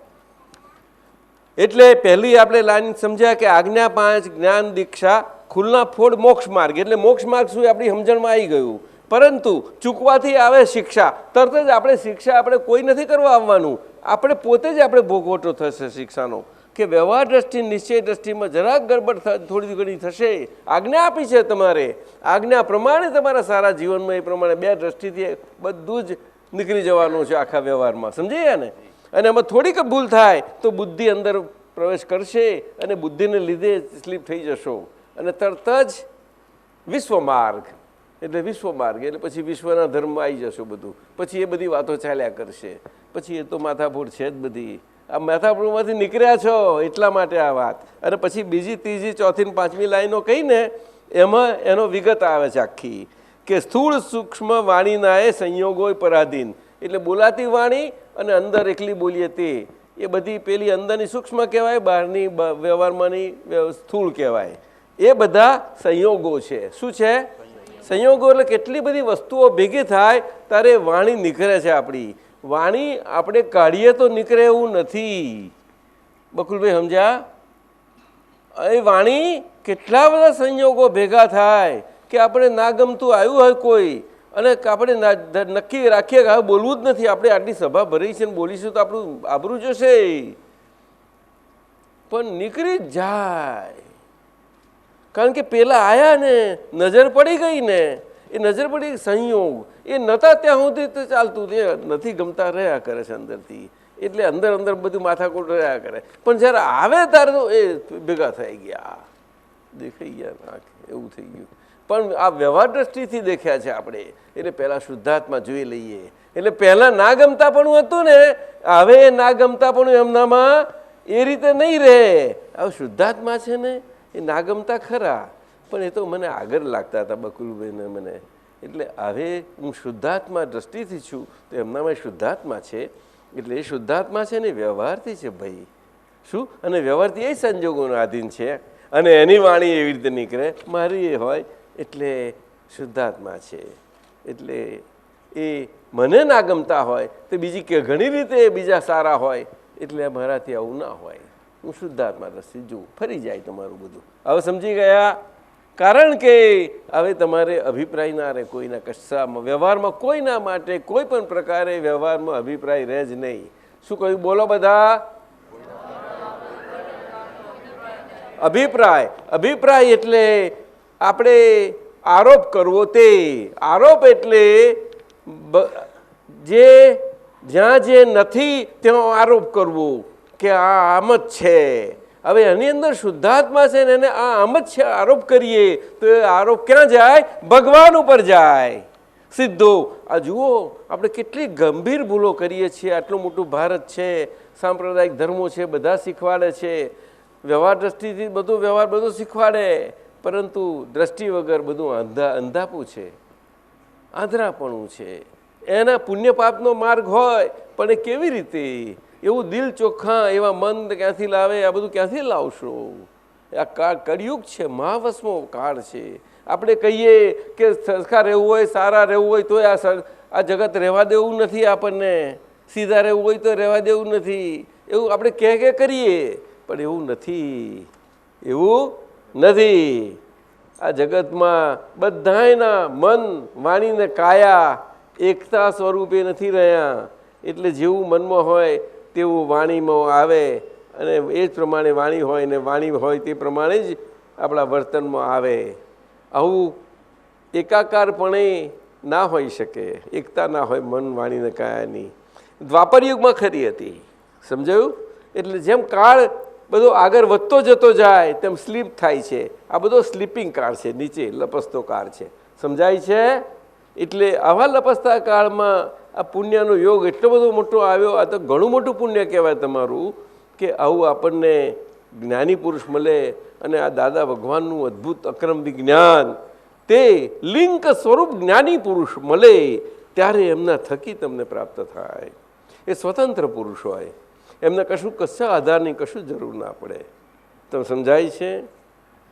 એટલે પહેલી આપણે લાઈન સમજ્યા કે આજ્ઞા 5 જ્ઞાન દીક્ષા ખુલ્લા ફોડ મોક્ષ માર્ગ. એટલે મોક્ષ માર્ગ શું આપણી સમજણમાં આવી ગયું. પરંતુ ચૂકવાથી આવે શિક્ષા. તરત જ આપણે શિક્ષા આપણે કોઈ નથી કરવા આવવાનું. આપણે પોતે જ આપણે ભોગવટો થશે શિક્ષાનો, કે વ્યવહાર દ્રષ્ટિ નિશ્ચય દ્રષ્ટિમાં જરાક ગડબડ થોડી ઘણી થશે. આજ્ઞા આપી છે તમારે, આજ્ઞા પ્રમાણે તમારા સારા જીવનમાં એ પ્રમાણે બે દ્રષ્ટિથી બધું જ નીકળી જવાનું છે આખા વ્યવહારમાં, સમજી ગયા ને? અને એમાં થોડીક ભૂલ થાય તો બુદ્ધિ અંદર પ્રવેશ કરશે અને બુદ્ધિને લીધે સ્લીપ થઈ જશો અને તરત જ વિશ્વમાર્ગ એટલે પછી વિશ્વના ધર્મ આવી જશો બધું. પછી એ બધી વાતો ચાલ્યા કરશે. પછી એ તો માથાફૂટ છે જ બધી. આ માથાફૂટમાંથી નીકળ્યા છો એટલા માટે આ વાત. અને પછી બીજી ત્રીજી ચોથી ને પાંચમી લાઈનો કહીને એમાં એનો વિગત આવે છે આખી, કે સ્થૂળ સૂક્ષ્મ વાણીના એ સંયોગો પરાધીન, એટલે બોલાતી વાણી અને અંદર એકલી બોલીએ તે, એ બધી પેલી અંદરની સૂક્ષ્મ કહેવાય, બહારની વ્યવહારમાંની સ્થૂળ કહેવાય. એ બધા સંયોગો છે. શું છે? સંયોગો. એટલે કેટલી બધી વસ્તુઓ ભેગી થાય ત્યારે વાણી નીકળે છે. આપણી વાણી આપણે કાઢીએ તો નીકળે એવું નથી. બકુલભાઈ સમજ્યા? એ વાણી કેટલા બધા સંયોગો ભેગા થાય કે આપણે ના ગમતું આવ્યું હોય કોઈ અને આપણે નક્કી રાખીએ કે હવે બોલવું જ નથી, આપણે આટલી સભા ભરી છે ને બોલીશું તો આપણું આબરૂ જશે, પણ નીકળી જ જાય. કારણ કે પેલા આયા ને નજર પડી ગઈ ને, એ નજર પડી સંયોગ, એ નહોતા ત્યાં સુધી તો ચાલતું, તે નથી ગમતા રહ્યા કરે છે અંદરથી, એટલે અંદર અંદર બધું માથાકૂટ રહ્યા કરે. પણ જ્યારે આવે ત્યારે તો એ ભેગા થઈ ગયા, દેખાઈ ગયા, એવું થઈ ગયું. પણ આ વ્યવહાર દ્રષ્ટિથી દેખ્યા છે આપણે, એટલે પહેલાં શુદ્ધાત્મા જોઈ લઈએ. એટલે પહેલાં ના ગમતાપણું હતું ને, હવે ના ગમતાપણું એમનામાં એ રીતે નહીં રહે. હવે શુદ્ધાત્મા છે ને, એ ના ગમતા ખરા, પણ એ તો મને આગળ લાગતા હતા બકુલભાઈને મને. એટલે હવે હું શુદ્ધાત્મા દ્રષ્ટિથી છું તો એમનામાં શુદ્ધાત્મા છે. એટલે એ શુદ્ધાત્મા છે ને વ્યવહારથી છે ભાઈ. શું? અને વ્યવહારથી એ સંજોગોનો આધીન છે અને એની વાણી એવી રીતે નીકળે, મારી એ હોય એટલે શુદ્ધાત્મા છે. એટલે એ મને ના ગમતા હોય તો બીજી કે ઘણી રીતે બીજા સારા હોય, એટલે મારાથી આવું ના હોય. હું શુદ્ધાત્મા દ્રષ્ટિ જોઉં, ફરી જાય તમારું બધું. હવે સમજી ગયા? કારણ કે હવે તમારે અભિપ્રાય ના રહે કોઈના કશામાં, વ્યવહારમાં કોઈના માટે કોઈ પણ પ્રકારે વ્યવહારમાં અભિપ્રાય રહે જ નહીં. શું કહ્યું? બોલો બધા. અભિપ્રાય. અભિપ્રાય એટલે આપણે આરોપ કરવો. તે આરોપ એટલે જે જ્યાં જે નથી ત્યાં આરોપ કરવો કે આ આમ જ છે. હવે એની અંદર શુદ્ધાત્મા છે ને, એને આ આમ જ છે આરોપ કરીએ તો એ આરોપ ક્યાં જાય? ભગવાન ઉપર જાય સીધો. આ જુઓ આપણે કેટલી ગંભીર ભૂલો કરીએ છીએ. આટલું મોટું ભારત છે, સાંપ્રદાયિક ધર્મો છે, બધા શીખવાડે છે, વ્યવહાર દ્રષ્ટિથી બધું વ્યવહાર બધું શીખવાડે, પરંતુ દ્રષ્ટિ વગર બધું અંધાપું છે, આંધળાપણું છે. એના પુણ્ય પાપનો માર્ગ હોય પણ એ કેવી રીતે? એવું દિલ ચોખ્ખા, એવા મન ક્યાંથી લાવે? આ બધું ક્યાંથી લાવશો? આ કાળ કળિયુગ છે, મહાવસ્મો કાળ છે. આપણે કહીએ કે સરખા રહેવું હોય, સારા રહેવું હોય તો આ જગત રહેવા દેવું નથી, આપણને સીધા રહેવું હોય તો રહેવા દેવું નથી, એવું આપણે કહે કરીએ, પણ એવું નથી. એવું નથી. આ જગતમાં બધાયના મન, વાણી ને કાયા એકતા સ્વરૂપે નથી રહ્યા. એટલે જેવું મનમાં હોય તેવું વાણીમાં આવે અને એ જ પ્રમાણે વાણી હોય ને વાણી હોય તે પ્રમાણે જ આપણા વર્તનમાં આવે. આવું એકાકારપણે ના હોઈ શકે, એકતા ના હોય મન, વાણી ને કાયાની. દ્વાપર યુગમાં ખરી હતી, સમજાયું? એટલે જેમ કાળ બધો આગળ વધતો જતો જાય તેમ સ્લીપ થાય છે. આ બધો સ્લીપિંગ કાળ છે, નીચે લપસતો કાળ છે, સમજાય છે? એટલે આવા લપસતા કાળમાં આ પુણ્યનો યોગ એટલો બધો મોટો આવ્યો. આ તો ઘણું મોટું પુણ્ય કહેવાય તમારું, કે આવું આપણને જ્ઞાની પુરુષ મળે અને આ દાદા ભગવાનનું અદ્ભુત અક્રમ વિજ્ઞાન, તે લિંક સ્વરૂપ જ્ઞાની પુરુષ મળે ત્યારે એમના થકી તમને પ્રાપ્ત થાય. એ સ્વતંત્ર પુરુષ હોય, એમને કશા આધારની કશું જરૂર ના પડે. તમે સમજાય છે?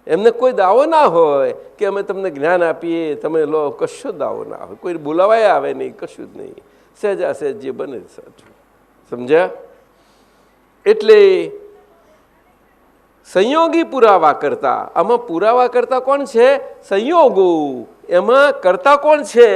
એમને કોઈ દાવો ના હોય કે અમે તમને જ્ઞાન આપીએ, તમે લો, કશો દાવો ના હોય, કોઈ બોલાવાય આવે નહીં, કશું જ નહીં. સહેજા સહેજ જે બને સાચું. સમજ્યા? એટલે સંયોગી પુરાવા કરતા. આમાં પુરાવા કરતા કોણ છે? સંયોગો. એમાં કરતા કોણ છે?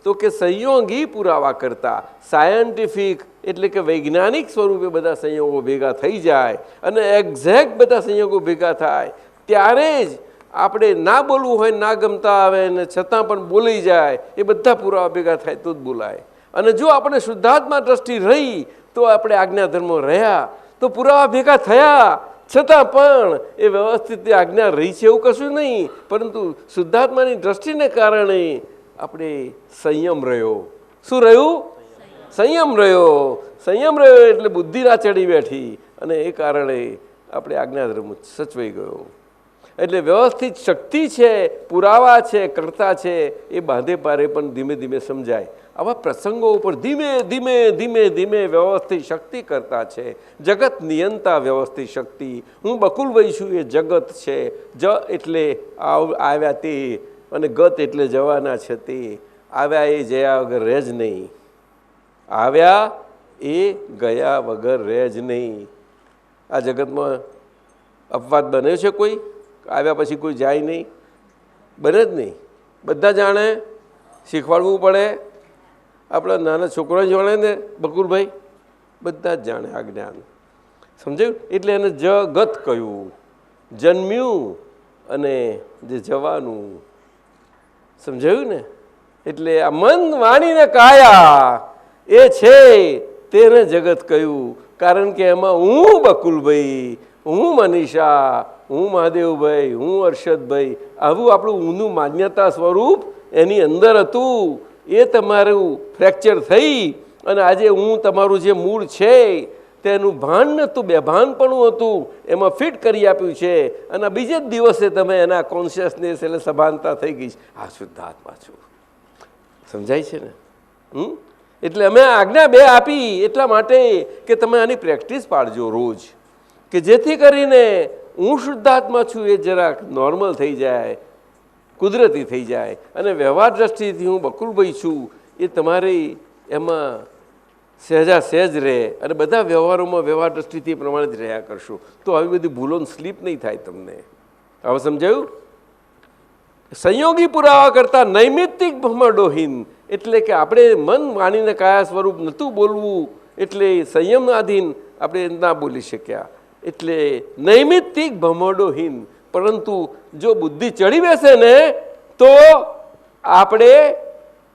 તો કે સંયોગી પુરાવા કરતા. સાયન્ટિફિક એટલે કે વૈજ્ઞાનિક સ્વરૂપે બધા સંયોગો ભેગા થઈ જાય અને એક્ઝેક્ટ બધા સંયોગો ભેગા થાય ત્યારે જ આપણે ના બોલવું હોય, ના ગમતા આવે અને છતાં પણ બોલાઈ જાય, એ બધા પુરાવા ભેગા થાય તો જ બોલાય. અને જો આપણે શુદ્ધાત્મા દ્રષ્ટિ રહી તો આપણે આજ્ઞાધર્મો રહ્યા, તો પુરાવા ભેગા થયા છતાં પણ એ વ્યવસ્થિત આજ્ઞા રહી છે એવું કશું નહીં, પરંતુ શુદ્ધાત્માની દ્રષ્ટિને કારણે આપણે સંયમ રહ્યો. શું રહ્યું? સંયમ રહ્યો. સંયમ રહ્યો એટલે બુદ્ધિ ના ચડી બેઠી અને એ કારણે આપણે આજ્ઞાધર્મ સચવાઈ ગયો. એટલે વ્યવસ્થિત શક્તિ છે, પુરાવા છે, કર્તા છે, એ બાંધે પારે પણ ધીમે ધીમે સમજાય. આવા પ્રસંગો ઉપર ધીમે ધીમે ધીમે ધીમે વ્યવસ્થિત શક્તિ કરતા છે. જગત નિયંતા વ્યવસ્થિત શક્તિ. હું બકુલભાઈ છું, એ જગત છે. જ એટલે આવ્યા તે, અને ગત એટલે જવાના છે તે. આવ્યા એ જયા વગર રહે જ નહીં. આવ્યા એ ગયા વગર રહે જ નહીં. આ જગતમાં અપવાદ બન્યો છે કોઈ? આવ્યા પછી કોઈ જાય નહીં? બને જ નહીં. બધા જાણે, શીખવાડવું પડે. આપણા નાના છોકરા જાણે ને બકુલભાઈ, બધા જ જાણે આ જ્ઞાન. સમજાયું? એટલે એને જગત કહ્યું. જન્મ્યું અને જે જવાનું. સમજાયું ને? એટલે આ મન વાણી ને કાયા એ છે તેને જગત કહ્યું. કારણ કે એમાં હું બકુલભાઈ, હું મનીષા, હું મહાદેવભાઈ, હું હર્ષદભાઈ, આવું આપણું ઊંધું માન્યતા સ્વરૂપ એની અંદર હતું. એ તમારું ફ્રેક્ચર થઈ અને આજે હું તમારું જે મૂળ છે તેનું ભાન નહોતું, બેભાનપણું હતું, એમાં ફિટ કરી આપ્યું છે. અને બીજે જ દિવસે તમે એના કોન્શિયસનેસ એટલે સભાનતા થઈ ગઈ. આ શુદ્ધ આત્મા છું. સમજાય છે ને? એટલે અમે આજ્ઞા બે આપી એટલા માટે કે તમે આની પ્રેક્ટિસ પાડજો રોજ, કે જેથી કરીને હું શુદ્ધાત્મા છું એ જરાક નોર્મલ થઈ જાય, કુદરતી થઈ જાય. અને વ્યવહાર દ્રષ્ટિથી હું બકુલભાઈ છું એ તમારી એમાં સહેજા સહેજ રહે અને બધા વ્યવહારોમાં વ્યવહાર દ્રષ્ટિથી પ્રમાણે જ રહ્યા કરશો તો આવી બધી ભૂલોને સ્લીપ નહીં થાય તમને. હવે સમજાયું? સંયોગી પુરાવા કરતા નૈમિત્તિક ભ્રમણોહીન એટલે કે આપણે મન વાણીને કાયા સ્વરૂપ નહોતું બોલવું એટલે સંયમાધીન આપણે ના બોલી શક્યા. એટલે નૈમિત્તિક ભ્રમણોહીન. પરંતુ જો બુદ્ધિ ચડી બેસે ને તો આપણે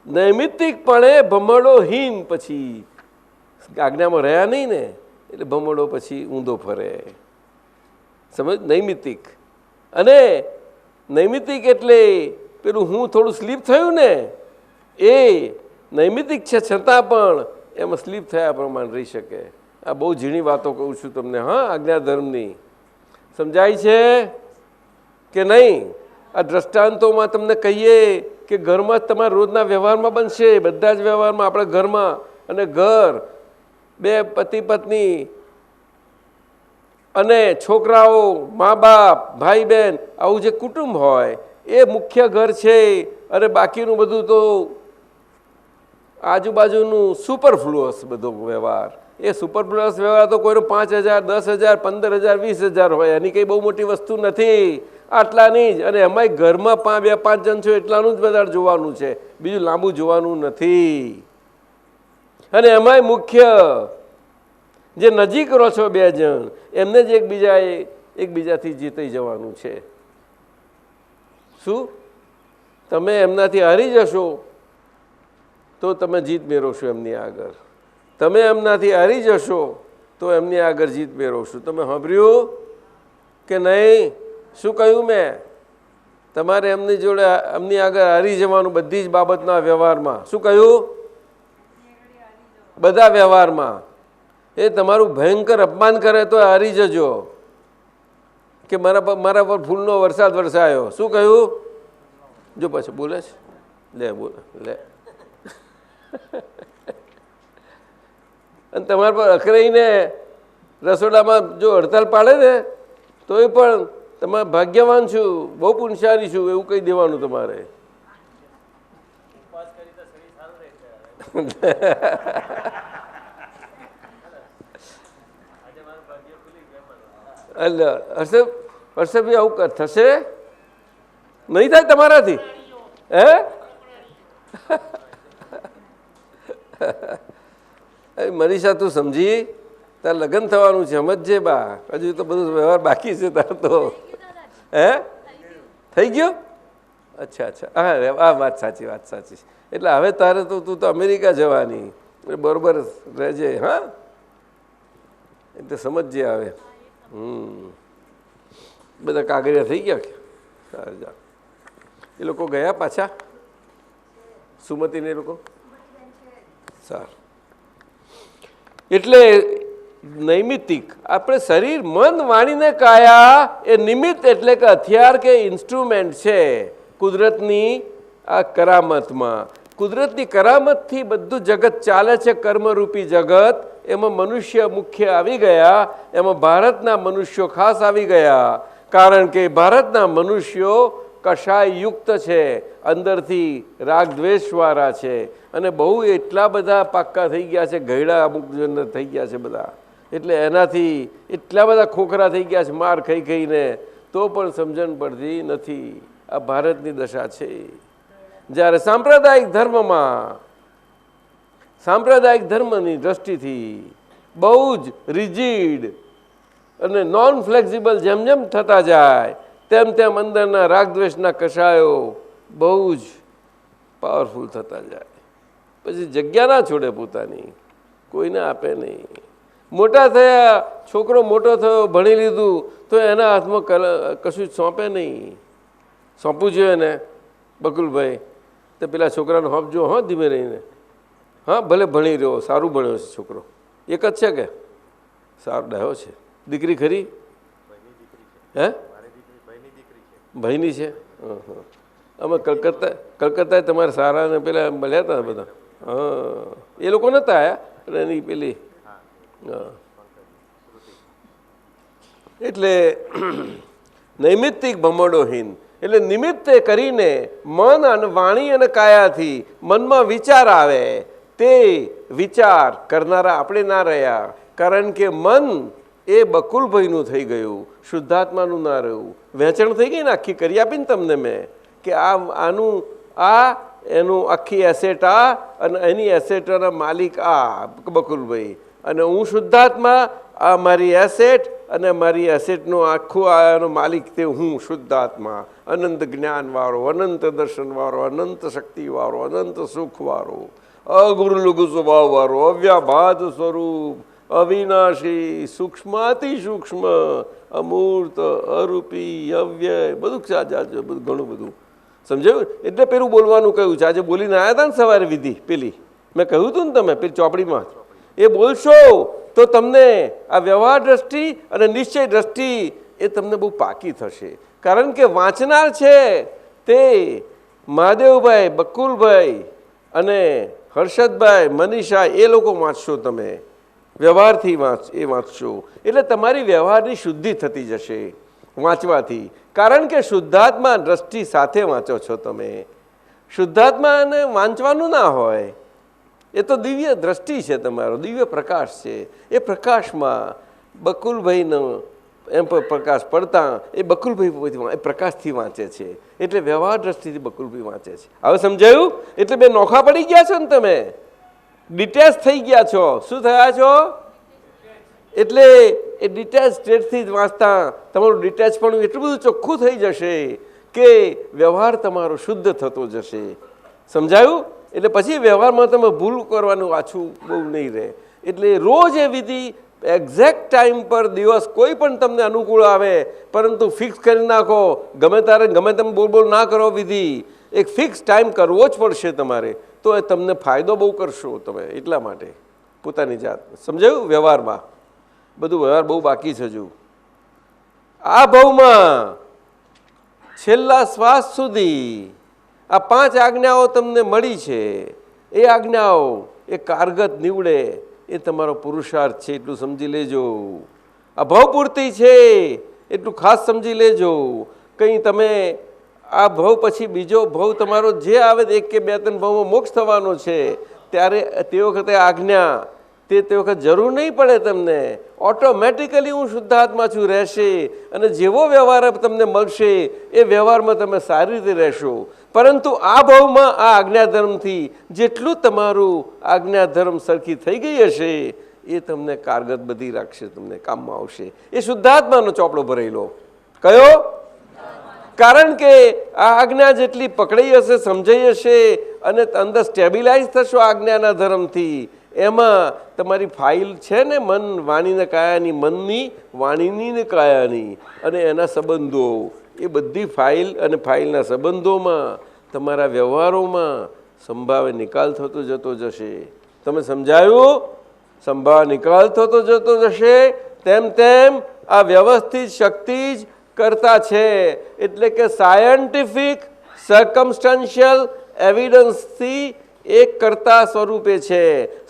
નૈમિત્તિકપણે ભ્રમણોહીન પછી આજ્ઞામાં રહ્યા નહીં ને એટલે ભ્રમણો પછી ઊંધો ફરે. સમજ? નૈમિત્તિક. અને નૈમિત્તિક એટલે પેલું હું થોડું સ્લીપ થયું ને એ નૈમિત્તિક છે છતાં પણ એમાં સ્લીપ થયા પ્રમાણે રહી શકે. આ બહુ ઝીણી વાતો કહું છું તમને. હા, આજ્ઞાધર્મની સમજાય છે કે નહીં? આ દ્રષ્ટાંતોમાં તમને કહીએ કે ઘરમાં જ તમારા રોજના વ્યવહારમાં બનશે, બધા જ વ્યવહારમાં. આપણા ઘરમાં અને ઘર, બે પતિ પત્ની અને છોકરાઓ, મા બાપ, ભાઈ બહેન, આવું જે કુટુંબ હોય એ મુખ્ય ઘર છે. અને બાકીનું બધું તો આજુબાજુનું સુપરફ્લુઅસ બધો વ્યવહાર. એ સુપરફ્લુઅસ વ્યવહાર તો કોઈનો 5,000, 10,000, 15,000, 20,000 હોય, એની કંઈ બહુ મોટી વસ્તુ નથી, આટલાની જ. અને એમાંય ઘરમાં 2-5 જણ છો એટલાનું જ વધારે જોવાનું છે, બીજું લાંબુ જોવાનું નથી. અને એમાંય મુખ્ય જે નજીક રહો છો 2 જણ એમને જ એકબીજાથી જીતી જવાનું છે. શું તમે એમનાથી હારી જશો તો તમે જીત મેળવશો એમની આગળ. તમે એમનાથી હારી જશો તો એમની આગળ જીત મેળવશો. તમે સાંભળ્યું કે નહીં? શું કહ્યું મેં? તમારે એમની જોડે એમની આગળ હારી જવાનું બધી જ બાબતના વ્યવહારમાં. શું કહ્યું? બધા વ્યવહારમાં. એ તમારું ભયંકર અપમાન કરે તો હારી જજો કે મારા પર ફૂલનો વરસાદ વરસાયો. શું કહ્યું? જો પછી બોલે છે, લે બોલે લે. અને તમારા પર અખરાઈને રસોડામાં જો હડતાલ પાડે ને તો એ પણ તમે ભાગ્યવાન છું, બહુ પુણ્યશાળી છું એવું કહી દેવાનું તમારે. હર્ષદભાઈ આવું થશે નહીં? થાય તમારાથી? હે મનીષા તું સમજી, તાર લગ્ન થવાનું છે, સમજજે બા, હજુ તો બધું વ્યવહાર બાકી છે તાર તો. હે થઈ ગયો? અચ્છા અચ્છા, હા આ વાત સાચી, વાત સાચી. એટલે હવે તારે તો તું તો અમેરિકા જવાની, બરોબર રહેજે. હા એટલે સમજજે હવે. બધા કાગળિયા થઈ ગયા કે? સારું જા. એ લોકો ગયા પાછા, સુમતીને એ લોકો? સારું. એટલે નૈમિત્તિક આપણે શરીર, મન, વાણીને કાયા એ નિમિત્ત એટલે કે હથિયાર કે ઇન્સ્ટ્રુમેન્ટ છે કુદરતની આ કરામતમાં. કુદરતની કરામતથી બધું જગત ચાલે છે, કર્મરૂપી જગત. એમાં મનુષ્ય મુખ્ય આવી ગયા, એમાં ભારતના મનુષ્યો ખાસ આવી ગયા, કારણ કે ભારતના મનુષ્યો કષાયયુક્ત છે, અંદરથી રાગ દ્વેષવાળા છે, અને બહુ એટલા બધા પાક્કા થઈ ગયા છે, ગયડા અમુક જણ થઈ ગયા છે બધા. એટલે એનાથી એટલા બધા ખોખરા થઈ ગયા છે માર ખાઈ ખાઈને, તો પણ સમજણ પડતી નથી. આ ભારતની દશા છે. જ્યારે સાંપ્રદાયિક ધર્મની દ્રષ્ટિથી બહુ જ રિજિડ અને નોન ફ્લેક્સિબલ જેમ જેમ થતા જાય તેમ તેમ અંદરના રાગદ્વેષના કષાયો બહુ જ પાવરફુલ થતા જાય. પછી જગ્યા ના છોડે પોતાની, કોઈને આપે નહીં. મોટા થયા, છોકરો મોટો થયો, ભણી લીધું, તો એના હાથમાં કશું સોંપે નહીં. સોંપવું જોઈએ ને બકુલભાઈ, તો પેલા છોકરાને સોંપજો હા, ધીમે રહીને. હા ભલે ભણી રહ્યો, સારું ભણ્યો છે છોકરો, એક જ છે કે સારો ડાયો છે. દીકરી ખરી? હે ભાઈની છે? અમે કલકત્તા તમારે સારા ને પેલા મળ્યા હતા બધા. હા એ લોકો નહોતા આવ્યા, એની પેલી. હા એટલે નૈમિત્તિક ભમડોહીન એટલે નિમિત્તે કરીને મન અને વાણી અને કાયાથી મનમાં વિચાર આવે, તે વિચાર કરનારા આપણે ના રહ્યા, કારણ કે મન એ બકુલભાઈનું થઈ ગયું, શુદ્ધાત્માનું ના રહ્યું. વહેંચણ થઈ ગઈ ને આખી કરી આપીને તમને મેં કે આનું એનું આખી એસેટ આ અને એની એસેટના માલિક આ બકુલભાઈ, અને હું શુદ્ધાત્મા, આ મારી એસેટ અને મારી એસેટનો આખું આનો માલિક તે હું શુદ્ધાત્મા, અનંત જ્ઞાનવાળો, અનંત દર્શનવાળો, અનંત શક્તિવાળો, અનંત સુખવાળો, અગુરુ લઘુ સ્વભાવવાળો, અવ્યાભાત સ્વરૂપ, અવિનાશી, સૂક્ષ્માતિ સૂક્ષ્મ, અમૂર્ત, અરૂપી, અવ્યય, બધું બધું ઘણું બધું સમજાયું. એટલે પેલું બોલવાનું કહ્યું છે. આજે બોલીને આવ્યા હતા ને સવારે વિધિ પેલી મેં કહ્યું હતું ને, તમે પેલી ચોપડીમાં એ બોલશો તો તમને આ વ્યવહાર દ્રષ્ટિ અને નિશ્ચય દ્રષ્ટિ એ તમને બહુ પાકી થશે. કારણ કે વાંચનાર છે તે મહાદેવભાઈ, બકુલભાઈ અને હર્ષદભાઈ, મનીષા, એ લોકો વાંચશો તમે, વ્યવહારથી વાંચશો એટલે તમારી વ્યવહારની શુદ્ધિ થતી જશે વાંચવાથી. કારણ કે શુદ્ધાત્મા દ્રષ્ટિ સાથે વાંચો છો તમે. શુદ્ધાત્માને વાંચવાનું ના હોય, એ તો દિવ્ય દ્રષ્ટિ છે, તમારો દિવ્ય પ્રકાશ છે. એ પ્રકાશમાં બકુલભાઈનો એમ પ્રકાશ પડતા એ બકુલભાઈ એ પ્રકાશથી વાંચે છે. એટલે વ્યવહાર દ્રષ્ટિથી બકુલભાઈ વાંચે છે. હવે સમજાયું? એટલે બે નોખા પડી ગયા છો ને તમે, ડિટેચ થઈ ગયા છો. શું થયા છો? એટલે એ ડિટેચ સ્ટેટથી જ વાંચતા તમારું ડિટેચપણું એટલું બધું ચોખ્ખું થઈ જશે કે વ્યવહાર તમારો શુદ્ધ થતો જશે. સમજાયું? એટલે પછી વ્યવહારમાં તમે ભૂલ કરવાનું પાછું બહુ નહીં રહે. એટલે રોજ એ વિધિ એક્ઝેક્ટ ટાઈમ પર દિવસ કોઈ પણ તમને અનુકૂળ આવે, પરંતુ ફિક્સ કરી નાખો. ગમે ત્યારે ગમે તમે બોલ ના કરો, વિધિ એક ફિક્સ ટાઈમ કરવો જ પડશે તમારે, તો એ તમને ફાયદો બહુ કરશો તમે. એટલા માટે પોતાની જાત. સમજાયું? વ્યવહારમાં બધું વ્યવહાર બહુ બાકી છે હજુ. આ ભાવમાં છેલ્લા શ્વાસ સુધી આ 5 આજ્ઞાઓ તમને મળી છે. એ આજ્ઞાઓ એ કારગત નીવડે એ તમારો પુરુષાર્થ છે, એટલું સમજી લેજો. આ ભાવપૂર્તિ છે એટલું ખાસ સમજી લેજો. કંઈ તમે આ ભાવ પછી બીજો ભાવ તમારો જે આવે 1 કે 2 3 ભાવમાં મોક્ષ થવાનો છે, ત્યારે તે વખતે આજ્ઞા તે વખત જરૂર નહીં પડે તમને. ઓટોમેટિકલી હું શુદ્ધાત્મા છું રહેશે, અને જેવો વ્યવહાર તમને મળશે એ વ્યવહારમાં તમે સારી રીતે રહેશો. પરંતુ આ ભાવમાં આ આજ્ઞાધર્મથી જેટલું તમારું આજ્ઞાધર્મ સરખી થઈ ગઈ હશે એ તમને કારગત બધી રાખશે, તમને કામમાં આવશે. એ શુદ્ધાત્માનો ચોપડો ભરેલો કયો? કારણ કે આ આજ્ઞા જેટલી પકડાઈ હશે, સમજાઈ હશે અને અંદર સ્ટેબિલાઇઝ થશો આજ્ઞાના ધર્મથી, એમાં તમારી ફાઇલ છે ને મન વાણીને કાયાની, મનની વાણીની ને કાયાની અને એના સંબંધો, એ બધી ફાઇલ અને ફાઇલના સંબંધોમાં તમારા વ્યવહારોમાં સંભાવે નિકાલ થતો જતો જશે. તમે સમજાયું? સંભાવ નિકાલ થતો જતો જશે. તેમ તેમ આ વ્યવસ્થિત શક્તિ જ કરતા છે. એટલે કે સાયન્ટિફિક સર્કમસ્ટન્શિયલ એવિડન્સથી એક કરતા સ્વરૂપે છે.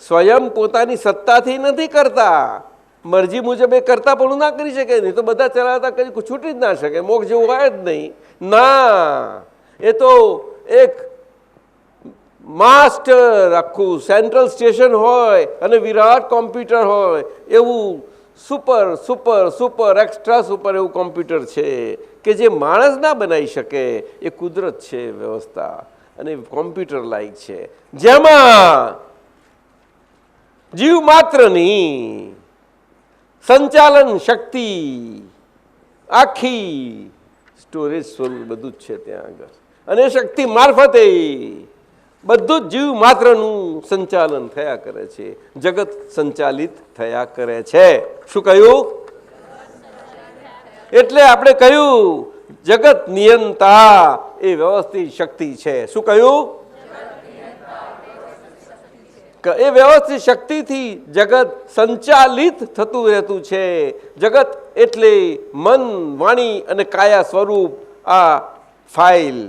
સ્વયં પોતાની સત્તાથી નથી કરતા, મરજી મુજબ એ કરતા પણ ના કરી શકે. નહીં તો બધા ચલાવતા કરી છૂટી જ ના શકે, મોક્ષ જેવું હોય જ નહીં. ના, એ તો એક માસ્ટર આખું સેન્ટ્રલ સ્ટેશન હોય અને વિરાટ કોમ્પ્યુટર હોય એવું super super super extra super એવું કોમ્પ્યુટર છે કે જે માણસ ના બનાવી શકે. એ કુદરત છે વ્યવસ્થા અને કોમ્પ્યુટર લાયક છે, જેમાં જીવ માત્રની સંચાલન શક્તિ આખી સ્ટોરેજ સ્વરૂપ બધું જ છે ત્યાં આગળ. અને શક્તિ મારફતે બધું જ જીવ માત્રનું સંચાલન થયા કરે છે, જગત સંચાલિત થયા કરે છે. શું કહ્યું? એટલે આપણે કહ્યું જગત નિયંતા એ વ્યવસ્થિત શક્તિ છે. શું કહ્યું? એ વ્યવસ્થિત શક્તિથી જગત સંચાલિત થતું રહેતું છે. જગત એટલે મન, વાણી અને કાયા સ્વરૂપ આ ફાઇલ.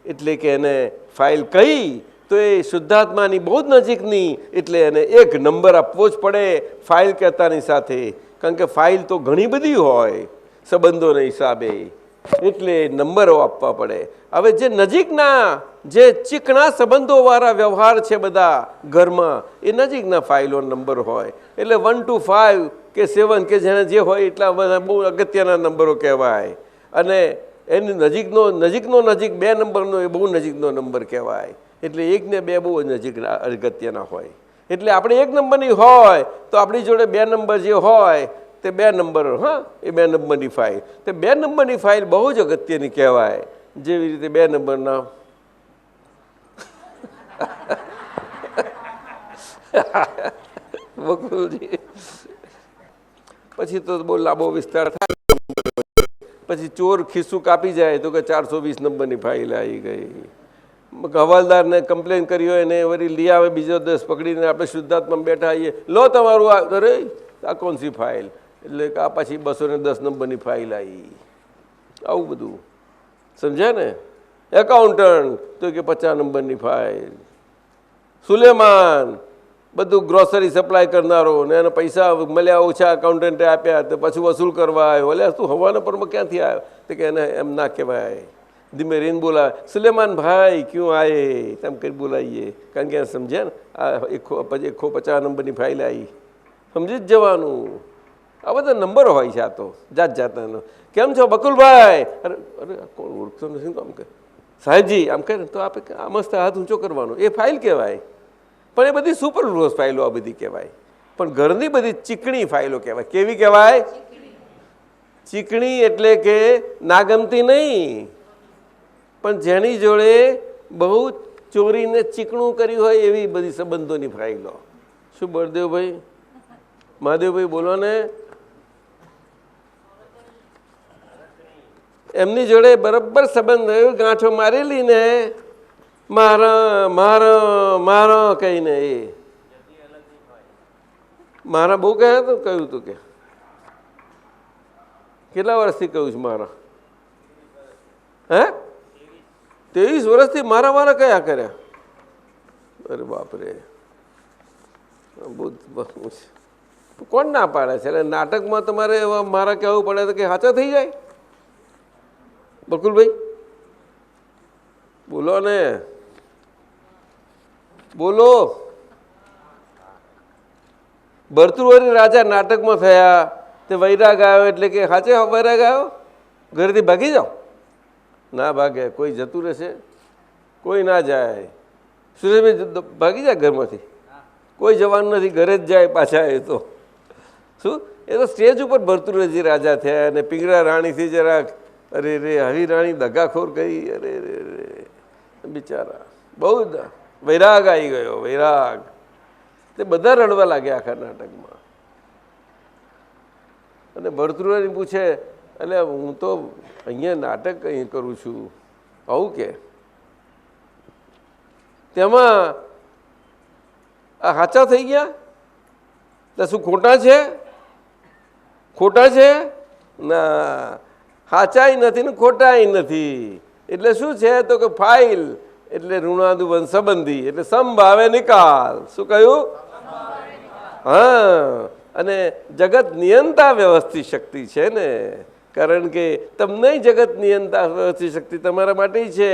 એટલે કે એને ફાઇલ કહી તો એ શુદ્ધાત્માની બહુ જ નજીકની, એટલે એને એક નંબર આપવો જ પડે ફાઇલ કહેતાની સાથે. કારણ કે ફાઇલ તો ઘણી બધી હોય સંબંધોના હિસાબે, એટલે નંબરો આપવા પડે. હવે જે નજીકના જે ચીકણા સંબંધોવાળા વ્યવહાર છે બધા ઘરમાં, એ નજીકના ફાઇલો નંબર હોય. એટલે 1 to 5 કે 7 કે જેને જે હોય એટલા બધા બહુ અગત્યના નંબરો કહેવાય. અને એની નજીક 2 નંબરનો એ બહુ નજીકનો નંબર કહેવાય. એટલે 1 ને 2 બહુ નજીકના અગત્યના હોય. એટલે આપણે 1 નંબરની હોય તો આપણી જોડે 2 નંબર જે હોય તે 2 નંબર, હા, એ 2 નંબરની ફાઇલ. તે 2 નંબરની ફાઇલ બહુ જ અગત્યની કહેવાય. જેવી રીતે 2 નંબરના બકુલજી, પછી તો બહુ લાંબો વિસ્તાર થાય. પછી ચોર ખિસ્સું કાપી જાય તો કે 420 નંબરની ફાઇલ આવી ગઈ. હવાલદારને કમ્પ્લેન કરી હોય ને વળી લઈ આવે બીજો 10 પકડીને, આપણે શુદ્ધાત્મા બેઠા આવીએ, લો તમારું આ, અરે આ કોણસી ફાઇલ? એટલે કે આ પછી 210 નંબરની ફાઇલ આવી. આવું બધું સમજ્યા ને? એકાઉન્ટન્ટ તો કે 50 નંબરની ફાઇલ. સુલેમાન બધું ગ્રોસરી સપ્લાય કરનારો ને એને પૈસા મળ્યા ઓછા, એકાઉન્ટન્ટે આપ્યા તો પછી વસૂલ કરવા આવ્યો. એટલે તું હવાના પરમાં ક્યાંથી આવ્યો? તો કે એને એમ ના કહેવાય, ધીમે રહીને બોલાવે, સુલેમાન ભાઈ ક્યું આયે, તેમ કરી બોલાવીએ. કારણ કે સમજ્યા ને આ 150 નંબરની ફાઇલ આવી, સમજી જ જવાનું. આ બધા નંબર હોય છે, આ તો જાત જાતનો. કેમ છો બકુલભાઈ? અરે અરે કોણ ઓળખતો નથી તો આમ કે સાહેબજી આમ કહે ને તો આપણે આ મસ્ત હાથ ઊંચો કરવાનો, એ ફાઇલ કહેવાય. પણ એ બધી સુપર ફાઇલો આ બધી કહેવાય. પણ ઘરની બધી ચીકણી ફાઇલો કહેવાય. કેવી કહેવાય? ચીકણી એટલે કે ના ગમતી નહીં, પણ જેની જોડે બહુ ચોરીને ચીકણું કર્યું હોય એવી બધી સંબંધોની ફાઇલો. શું બળદેવભાઈ, મહાદેવભાઈ બોલો ને? એમની જોડે બરાબર સંબંધ થયો, ગાંઠો મારેલી ને મારા મારા મારા કહીને એ મારા બહુ કહ્યા તો કહ્યું હતું કે કેટલા વર્ષથી કહ્યું છું મારા? હે 23 વર્ષથી મારા મારા કયા કર્યા? અરે બાપરે, બહુ કોણ ના પાડે છે? એટલે નાટકમાં તમારે એવા મારા કહેવું પડે તો કે સાચા થઈ જાય. બકુલભાઈ બોલો ને, બોલો. ભરતૃહરી રાજા નાટકમાં થયા, તે વૈરાગ આવ્યો એટલે કે સાચે વૈરાગ આવ્યો, ઘરેથી ભાગી જાઓ. ના ભાગે, કોઈ જતું રહેશે? કોઈ ના જાય. સુરેશભાઈ ભાગી જાય ઘરમાંથી, કોઈ જવાનું નથી, ઘરે જ જાય પાછા. એ તો શું, એ તો સ્ટેજ ઉપર ભરતુરજી રાજા થયા અને પિંગળા રાણીથી જરાક અરે રે હરી રાણી દગાખોર કરી. અરે રે રે બિચારા બહુ વૈરાગ આવી ગયો, વૈરાગ. તે બધા રડવા લાગ્યા આખા નાટકમાં. અને ભરતુરાની પૂછે, એટલે હું તો અહીંયા નાટક અહીં કરું છું, આવું કે? તેમાં આ સાચા થઈ ગયા તો શું ખોટા છે? ખોટા છે ના, સાચાય નથી ને ખોટાય નથી. એટલે શું છે તો કે ફાઇલ એટલે ઋણાદુબંધ સંબંધી એટલે સમભાવે નિકાલ. શું કહ્યું? હા, અને જગત નિયંતા વ્યવસ્થિત શક્તિ છે ને, કારણ કે તમને જગત નિયંતા વ્યવસ્થિત શક્તિ તમારા માટે છે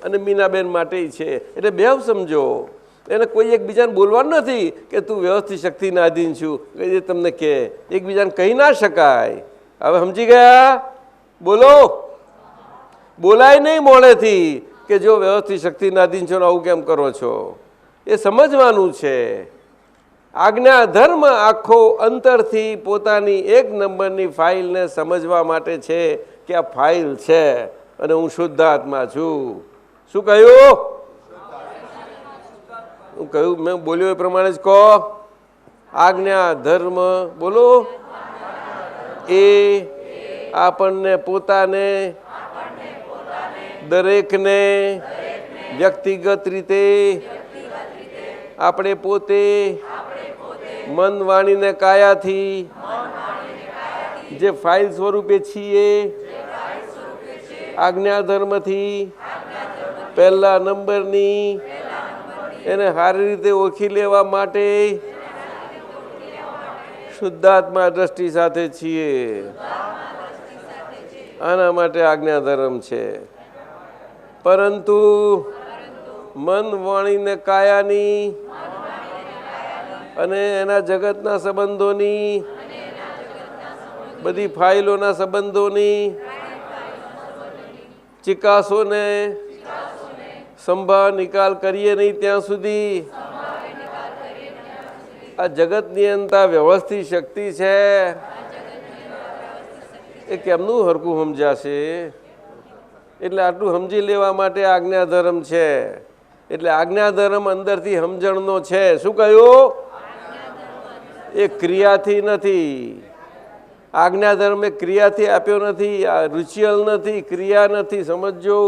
અને મીનાબેન માટે છે. એટલે બે સમજો, એને કોઈ એકબીજાને બોલવાનું નથી કે તું વ્યવસ્થિત શક્તિના આધીન છું, એ તમને કહે. એકબીજાને કહી ના શકાય. હવે સમજી ગયા? બોલો. બોલાય નહીં મોડેથી કે જો વ્યવસ્થિત શક્તિના આધીન છો ને આવું કેમ કરો છો. એ સમજવાનું છે. આજ્ઞા ધર્મ આખો અંતરથી પોતાની એક નંબરની ફાઇલને સમજવા માટે છે કે આ ફાઇલ છે અને હું શુદ્ધાત્મા છું. શું કહ્યું? હું કહ્યું, મેં બોલ્યો એ પ્રમાણે જ કહો. આજ્ઞા ધર્મ બોલો. એ આપણને પોતાને દરેકને વ્યક્તિગત રીતે આપણે પોતે મન વાણીને કાયાથી જે ફાઇલ સ્વરૂપે છીએ, આજ્ઞા ધર્મથી પહેલા નંબરની એને સારી રીતે ઓળખી લેવા માટે શુદ્ધાત્મા દ્રષ્ટિ સાથે છીએ. આના માટે આજ્ઞા ધર્મ છે. પરંતુ મન વાણી ને કાયાની અને એના જગતના સંબંધોની બધી ફાઇલોના સંબંધોની ચિકાસોને સંભાળ નિકાલ કરીએ નહીં ત્યાં સુધી આ જગત નિયંતા વ્યવસ્થિત શક્તિ છે એ કેમનું હરખું સમજાશે? એટલે આટલું સમજી લેવા માટે આજ્ઞાધર્મ છે. એટલે આજ્ઞાધર્મ અંદરથી સમજણનો છે. શું કહ્યું? એ ક્રિયાથી નથી. આજ્ઞાધર્મ એ ક્રિયાથી આપ્યો નથી, આ રિચ્યુઅલ નથી, ક્રિયા નથી. સમજો.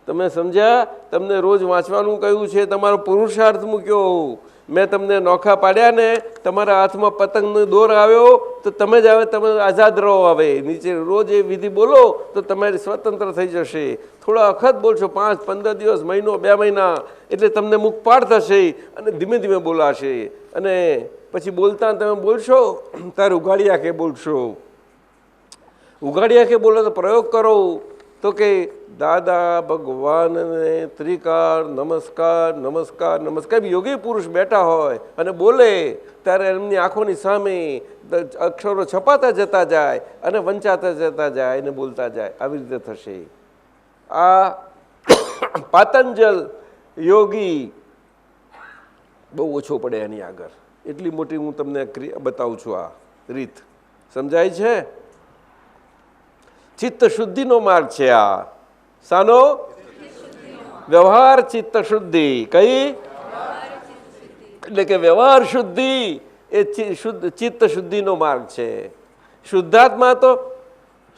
તમે સમજ્યા? તમને રોજ વાંચવાનું કહ્યું છે, તમારો પુરુષાર્થ મૂક્યો. મેં તમને નોખા પાડ્યા ને, તમારા હાથમાં પતંગનો દોર આવ્યો તો તમે જ હવે તમે આઝાદ રહો. હવે નીચે રોજ એ વિધિ બોલો તો તમારી સ્વતંત્ર થઈ જશે. થોડા વખત બોલશો, 5-15 દિવસ, મહિનો, 2 મહિના, એટલે તમને મુખપાડ થશે અને ધીમે ધીમે બોલાશે. અને પછી બોલતા તમે બોલશો ત્યારે ઉઘાડી આંખે બોલશો. ઉઘાડી આંખે બોલો તો પ્રયોગ કરો તો કે દાદા ભગવાનને ત્રિકાર નમસ્કાર નમસ્કાર નમસ્કાર. યોગી પુરુષ બેઠા હોય અને બોલે ત્યારે એમની આંખોની સામે અક્ષરો છપાતા જતા જાય અને વંચાતા જતા જાય અને બોલતા જાય. આવી રીતે થશે. આ પાતંજલ યોગી બહુ ઓછો પડે એની આગળ. એટલી મોટી હું તમને બતાવું છું. આ રીત સમજાય છે? ચિત્ત શુદ્ધિનો માર્ગ છે આ. શાનો? વ્યવહાર ચિત્ત શુદ્ધિ. કઈ? એટલે કે વ્યવહાર શુદ્ધિ એ ચિત્ત શુદ્ધિનો માર્ગ છે. શુદ્ધાત્મા તો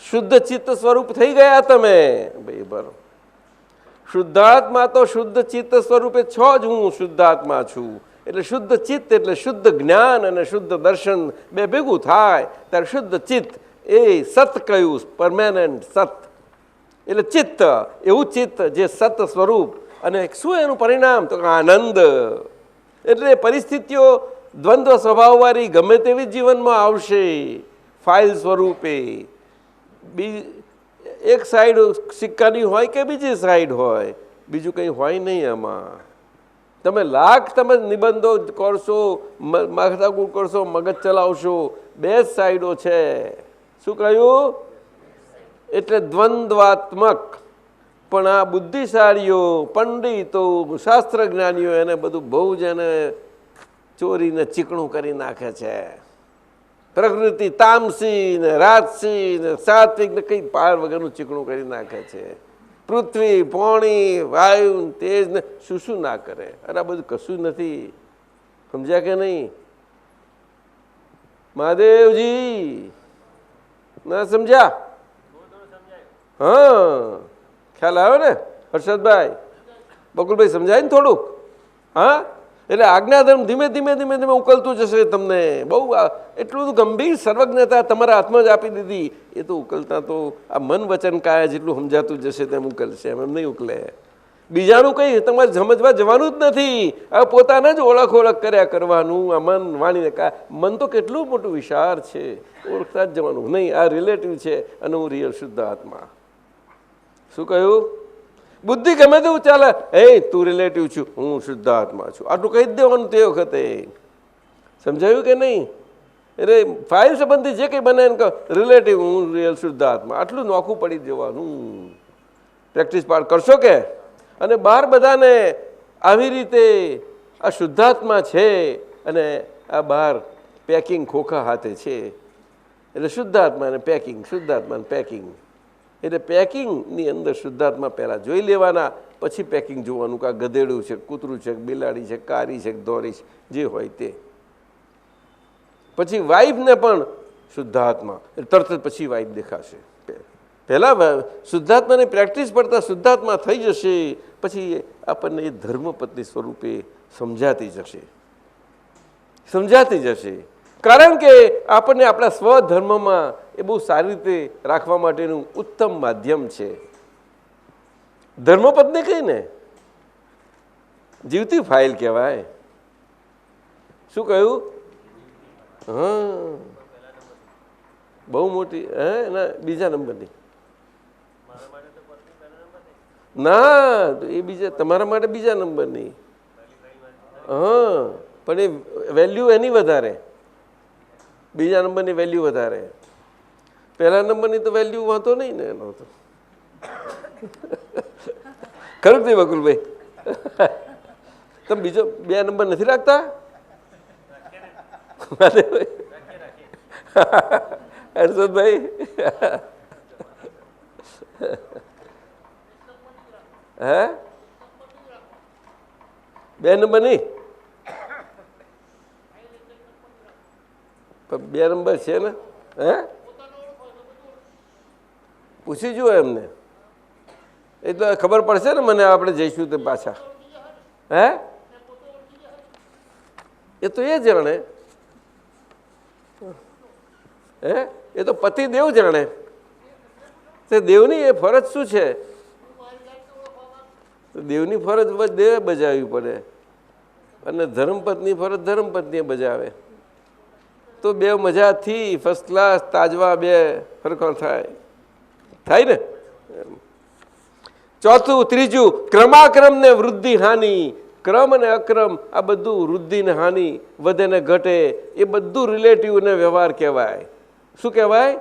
શુદ્ધ ચિત્ત સ્વરૂપ થઈ ગયા તમે. ભાઈ બરો. શુદ્ધાત્મા તો શુદ્ધ ચિત્ત સ્વરૂપે છો જ. હું શુદ્ધાત્મા છું. એટલે શુદ્ધ ચિત્ત એટલે શુદ્ધ જ્ઞાન અને શુદ્ધ દર્શન બે ભેગું થાય ત્યારે શુદ્ધ ચિત્ત. એ સત કહ્યું, પરમેનન્ટ સત. એટલે ચિત્ત, એવું ચિત્ત જે સત સ્વરૂપ. અને શું એનું પરિણામ? તો આનંદ. એટલે પરિસ્થિતિઓ દ્વંદ્વ સ્વભાવવાળી ગમે તેવી જીવનમાં આવશે ફાઇલ સ્વરૂપે. એક સાઈડ સિક્કાની હોય કે બીજી સાઈડ હોય, બીજું કંઈ હોય નહીં એમાં. તમે લાખ તમે નિબંધો કરશો, માથાકૂટ કરશો, મગજ ચલાવશો, બે જ સાઈડો છે. શું કહ્યું? એટલે દ્વંદ્વાત્મક. પણ આ બુદ્ધિશાળીઓ, પંડિતો, શાસ્ત્ર જ્ઞાનીઓ એને બધું બહુ જ એને ચોરીને ચીકણું કરી નાખે છે. પ્રકૃતિ તામસી ને રાજસી ને સાત્વિક ને કંઈ પાર વગરનું ચીકણું કરી નાખે છે. પૃથ્વી, પાણી, વાયુ, તેજ ને શું ના કરે. અરે આ બધું કશું નથી. સમજ્યા કે નહીં? મહાદેવજી ના સમજ્યા? હા, ખ્યાલ આવ્યો ને હર્ષદભાઈ? બકુલભાઈ સમજાય ને થોડુંક? હા, એટલે આજ્ઞાધર્મ ધીમે ધીમે ધીમે ધીમે ઉકલતું જશે તમને. બહુ એટલું બધું ગંભીર સર્વજ્ઞતા તમારા હાથમાં જ આપી દીધી. એ તો ઉકલતા તો આ મન વચન કાયા જેટલું સમજાતું જશે તેમ ઉકલશે, એમ નહીં ઉકલે. બીજાનું કંઈ તમારે સમજવા જવાનું જ નથી. આ પોતાને જ ઓળખ કર્યા કરવાનું. આ મન વાણીને મન તો કેટલું મોટું વિશાળ છે, ઓળખતા જ જવાનું નહીં. આ રિલેટિવ છે અને હું રિયલ શુદ્ધ આત્મા. શું કહ્યું? બુદ્ધિ ગમે તેવું ચાલે, એ તું રિલેટિવ છું, હું શુદ્ધ આત્મા છું, આટલું કહી જ દેવાનું તે વખતે. સમજાયું કે નહીં? એટલે ફાઇલ સંબંધી જે કંઈ બને એને કહો રિલેટિવ, હું રિયલ શુદ્ધ આત્મા, આટલું નોખું પડી જવાનું. પ્રેક્ટિસ પાર કરશો કે? અને બહાર બધાને આવી રીતે આ શુદ્ધાત્મા છે અને આ બહાર પેકિંગ ખોખા હાથે છે. એટલે શુદ્ધાત્મા અને પેકિંગ, શુદ્ધાત્મા અને પેકિંગ. એટલે પેકિંગની અંદર શુદ્ધાત્મા પહેલાં જોઈ લેવાના, પછી પેકિંગ જોવાનું કે આ ગધેડું છે, કૂતરું છે, બિલાડી છે, કારી છે, દોરી છે, જે હોય તે. પછી વાઇફને પણ શુદ્ધાત્મા, તરત જ પછી વાઇફ દેખાશે. પહેલાં શુદ્ધાત્માની પ્રેક્ટિસ પડતા શુદ્ધાત્મા થઈ જશે, પછી આપણને એ ધર્મપત્ની સ્વરૂપે સમજાતી જશે. કારણ કે આપણને આપણા સ્વધર્મમાં એ બહુ સારી રીતે રાખવા માટેનું ઉત્તમ માધ્યમ છે. ધર્મપત્ની કઈ ને જીવતી ફાઇલ કહેવાય. શું કહ્યું? હા, બહુ મોટી. ના, બીજા નંબરની ના, એ બીજા તમારા માટે બીજા નંબરની. હા, પણ એ વેલ્યુ એની વધારે, બીજા નંબરની વેલ્યુ વધારે. પહેલા નંબરની તો વેલ્યુ વાંધો નહીં ને એનો તો. ખરું નહીં બકુલભાઈ? તમે બીજો 2 નંબર નથી રાખતા? હર્ષદભાઈ હે 2 નંબર નહીં, 2 નંબર છે ને? હે, પૂછી જુઓ એમને, એટલે ખબર પડશે ને મને. આપણે જઈશું તે પાછા. હે, એ તો એ જાણે. હે, એ તો પતિ દેવ જાણે. તે દેવની એ ફરજ શું છે? દેવની ફરજ દેવે બજાવવી પડે અને ધર્મપત્ની ફરજ ધર્મપત્નીએ બજાવે. તો 2 મજાથી ફર્સ્ટ ક્લાસ તાજવા 2 ફરકો થાય ને. ચોથું, ત્રીજું, ક્રમાક્રમ ને વૃદ્ધિ હાનિ. ક્રમ અને અક્રમ આ બધું વૃદ્ધિ ને હાનિ, વધે ને ઘટે, એ બધું રિલેટિવ ને વ્યવહાર કહેવાય. શું કહેવાય?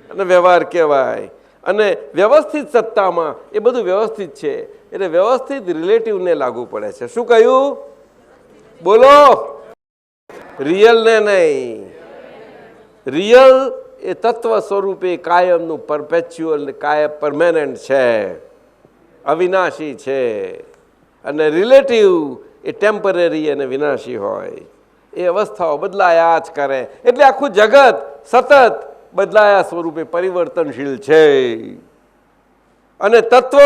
અને વ્યવહાર કહેવાય. અને વ્યવસ્થિત સત્તામાં એ બધું વ્યવસ્થિત છે, એટલે વ્યવસ્થિત રિલેટિવને લાગુ પડે છે. શું કહ્યું? બોલો. રિયલ ને નહીં. રિયલ એ તત્વ સ્વરૂપે કાયમનું પરપેચ્યુઅલ, કાયમ પરમેનન્ટ છે, અવિનાશી છે. અને રિલેટિવ એ ટેમ્પરરી અને વિનાશી હોય. એ અવસ્થાઓ બદલાયા જ કરે. એટલે આખું જગત સતત બદલાયા સ્વરૂપે પરિવર્તનશીલ છે. અને તત્વ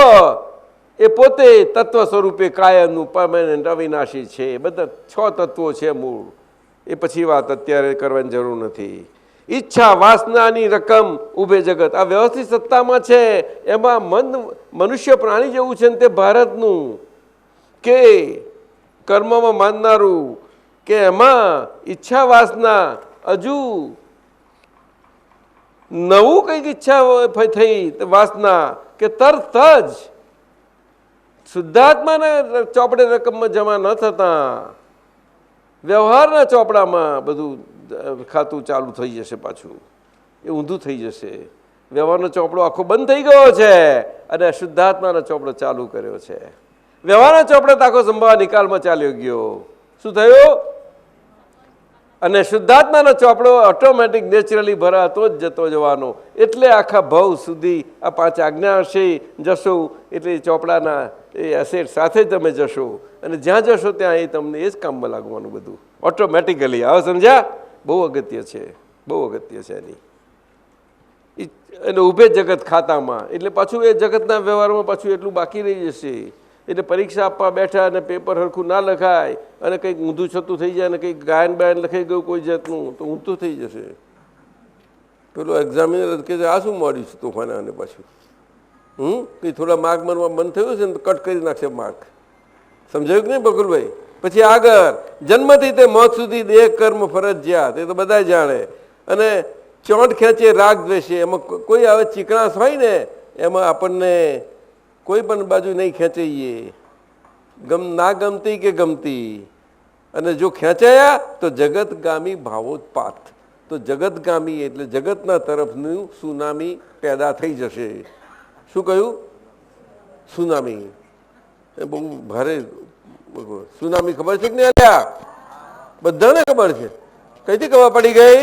એ પોતે તત્વ સ્વરૂપે કાયમનું પરમેનન્ટ અવિનાશી છે. બધા 6 તત્વો છે મૂળ. એ પછી વાત અત્યારે કરવાની જરૂર નથી. ઈચ્છા વાસનાની રકમ ઉભે જગત આ વ્યવસ્થિત સત્તામાં છે. એમાં મનુષ્ય પ્રાણી જેવું છે ને તે ભારતનું કે કર્મમાં માનનારું, કે એમાં ઈચ્છા વાસના હજુ નવું કંઈક ઈચ્છા થઈ વાસના કે તરત જ શુદ્ધાત્માના ચોપડે રકમમાં જમા ન થતા વ્યવહારના ચોપડામાં બધું ખાતું ચાલુ થઈ જશે. પાછું એ ઊંધું થઈ જશે. વ્યવહારનો ચોપડો આખો બંધ થઈ ગયો છે અને શુદ્ધાત્માનો ચોપડો ચાલુ કર્યો છે. વ્યવહારનો ચોપડો આખો સંભાવ નિકાલમાં ચાલ્યો ગયો. શું થયું? અને શુદ્ધાત્માનો ચોપડો ઓટોમેટિક નેચરલી ભરાતો જ જતો જવાનો. એટલે આખા ભવ સુધી આ 5 આજ્ઞા હશે જશો એટલે એ ચોપડાના એ એસેટ સાથે તમે જશો અને જ્યાં જશો ત્યાં એ તમને એ જ કામમાં લાગવાનું બધું ઓટોમેટિકલી. હવે સમજ્યા? બહુ અગત્ય છે, બહુ અગત્ય છે એની. એને ઉભે જગત ખાતામાં એટલે પાછું એ જગતના વ્યવહારમાં પાછું એટલું બાકી રહી જશે. એટલે પરીક્ષા આપવા બેઠા અને પેપર હરખું ના લખાય અને કંઈક ઊંધું છતું થઈ જાય અને કંઈક ગાયન બાયન લખાઈ ગયું કોઈ જાતનું તો ઊંધું થઈ જશે. પેલો એક્ઝામિનર કે આ શું મળ્યું છે તોફાના અને પાછું કંઈ થોડા માર્ક મનમાં મન થયું છે ને તો કટ કરી નાખશે માર્ક. સમજાયું કે નહીં બકુલભાઈ? પછી આગળ જન્મથી તે મોત સુધી દેહ કર્મ ફરજિયાત એ તો બધા જાણે. અને ચોંટ ખેંચે રાગ દ્વેષે એમાં કોઈ હવે ચીકણાશ હોય ને એમાં આપણને કોઈ પણ બાજુ નહીં ખેંચાઈએ. ના ગમતી કે ગમતી. અને જો ખેંચાયા તો જગતગામી ભાવોત્પાત. તો જગતગામી એટલે જગતના તરફનું સુનામી પેદા થઈ જશે. શું કહ્યું? સુનામી. એ બહુ ભારે સુનામી ખબર છે કે નહીં? અલ્યા બધાને ખબર છે. કઈથી ખબર પડી ગઈ?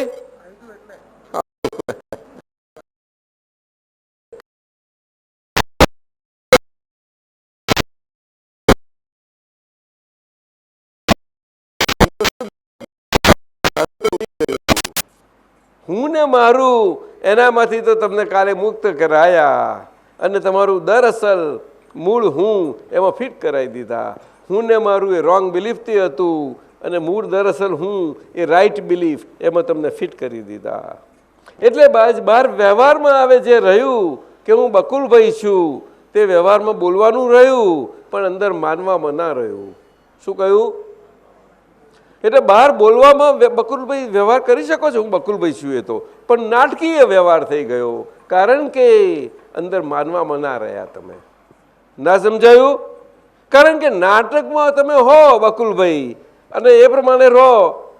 હું ને મારું એનામાંથી તો તમને કાલે મુક્ત કરાયા અને તમારું દરઅસલ મૂળ હું એમાં ફિટ કરાવી દીધા. હું ને મારું એ રોંગ બિલીફથી હતું અને મૂળ દરઅસલ હું એ રાઈટ બિલીફ એમાં તમને ફિટ કરી દીધા. એટલે બહાર વ્યવહારમાં આવે જે રહ્યું કે હું બકુલભાઈ છું તે વ્યવહારમાં બોલવાનું રહ્યું પણ અંદર માનવામાં ના રહ્યું. શું કહ્યું? એટલે બહાર બોલવામાં બકુલભાઈ વ્યવહાર કરી શકો છો હું બકુલભાઈ છું એ તો પણ નાટકીય વ્યવહાર થઈ ગયો કારણ કે અંદર માનવામાં ના રહ્યા તમે. ના સમજાયું? કારણ કે નાટકમાં તમે હો બકુલભાઈ અને એ પ્રમાણે રહો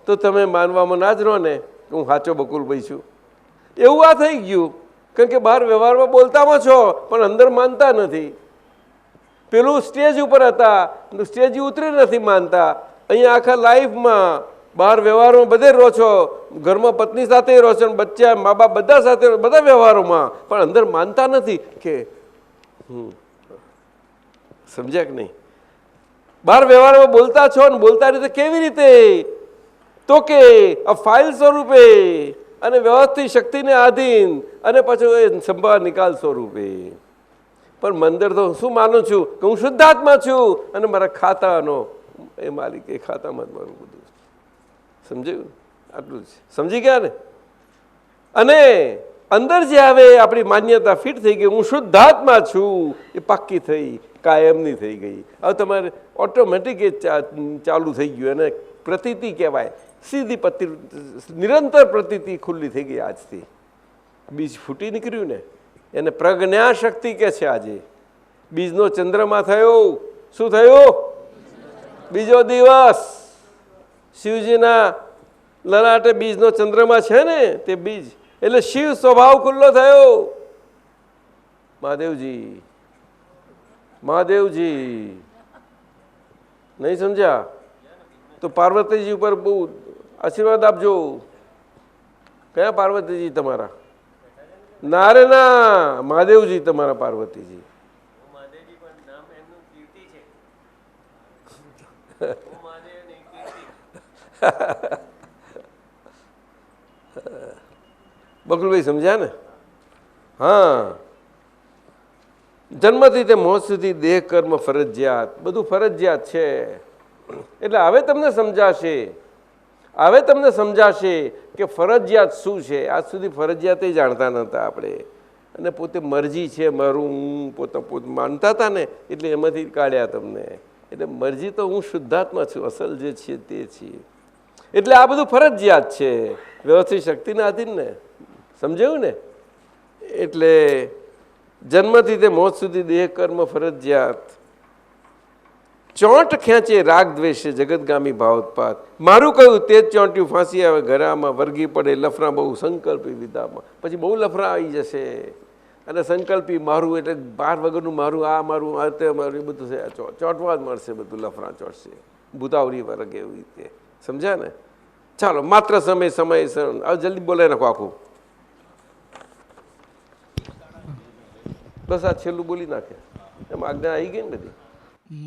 તો તમે માનવામાં ના જ રહો ને હું સાચો બકુલભાઈ છું એવું આ થઈ ગયું. કારણ કે બહાર વ્યવહારમાં બોલતામાં છો પણ અંદર માનતા નથી. પેલું સ્ટેજ ઉપર હતા સ્ટેજ ઉતરી નથી માનતા. અહીંયા આખા લાઈફમાં બહાર વ્યવહારોમાં બધે રહો છો, ઘરમાં પત્ની સાથે રહો છો, બચ્ચા મા બાપ બધા સાથે બધા વ્યવહારોમાં પણ અંદર માનતા નથી કે સમજ્યા કે નહીં? બહાર વ્યવહારમાં બોલતા છો ને બોલતા રીતે કેવી રીતે? તો કે આ ફાઇલ સ્વરૂપે અને વ્યવસ્થિત શક્તિને આધીન અને પાછું એ સંભાળ નિકાલ સ્વરૂપે. પણ મંદિર તો શું માનું છું કે હું શુદ્ધાત્મા છું અને મારા ખાતાનો એ માલિક એ ખાતામાં જ મારું બધું. સમજાયું? આટલું જ સમજી ગયા ને? અને અંદર જે આવે આપણી માન્યતા ફિટ થઈ ગઈ હું શુદ્ધાત્મા છું એ પાક્કી થઈ કાયમની થઈ ગઈ. હવે તમારે ઓટોમેટિક એ ચાલુ થઈ ગયું એને પ્રતીતિ કહેવાય. સીધી નિરંતર પ્રતીતિ ખુલ્લી થઈ ગઈ આજથી. બીજ ફૂટી નીકળ્યું ને એને પ્રજ્ઞા શક્તિ કે છે. આજે બીજનો ચંદ્રમાં થયો. શું થયું? બીજો દિવસ શિવજીના લલાટે બીજનો ચંદ્રમાં છે ને તે બીજ એટલે શિવ સ્વભાવ ખુલ્લો થયો. મહાદેવજી મહાદેવજી નહીં સમજ્યા તો પાર્વતીજી ઉપર બહુ આશીર્વાદ આપજો. કયા પાર્વતીજી તમારા? ના રે ના, મહાદેવજી તમારા પાર્વતીજી. બકુલભાઈ સમજ્યા ને? હા, જન્મથી તે મોત સુધી દેહ કર્મ ફરજિયાત બધું ફરજિયાત છે. એટલે હવે તમને સમજાશે કે ફરજિયાત શું છે. આજ સુધી ફરજિયાત જાણતા નહોતા આપણે અને પોતે મરજી છે મારું હું પોતે માનતા હતા ને એટલે એમાંથી કાઢ્યા તમને. એટલે મરજી તો હું શુદ્ધાત્મા છું અસલ જે છે તે છીએ. એટલે આ બધું ફરજિયાત છે વ્યવસ્થિત શક્તિના આધીન ને. સમજાયું ને? એટલે જન્મથી તે મોત સુધી દેહ કર્મ ફરજિયાત. ચોંટ ખેંચે રાગ દ્વેષે જગતગામી ભાવોત્પાત. મારું કહ્યું તે જ ચોંટ્યું ફાંસી આવે ઘરામાં વર્ગી પડે લફરા બહુ સંકલ્પી વિધામાં. પછી બહુ લફરા આવી જશે અને સંકલ્પી મારું એટલે બાર વગરનું મારું, આ મારું, આ તે મારું, એ બધું છે. ચોંટવા જ મળશે, બધું લફરા ચોટશે, ભૂતાવરી વર્ગ એવી રીતે. સમજ્યા ને? ચાલો, માત્ર સમય સમય હવે જલ્દી બોલાય નાખો આખું. બસ આ છેલ્લું બોલી નાખે, એમાં આજ્ઞા આવી ગઈ ને બધી.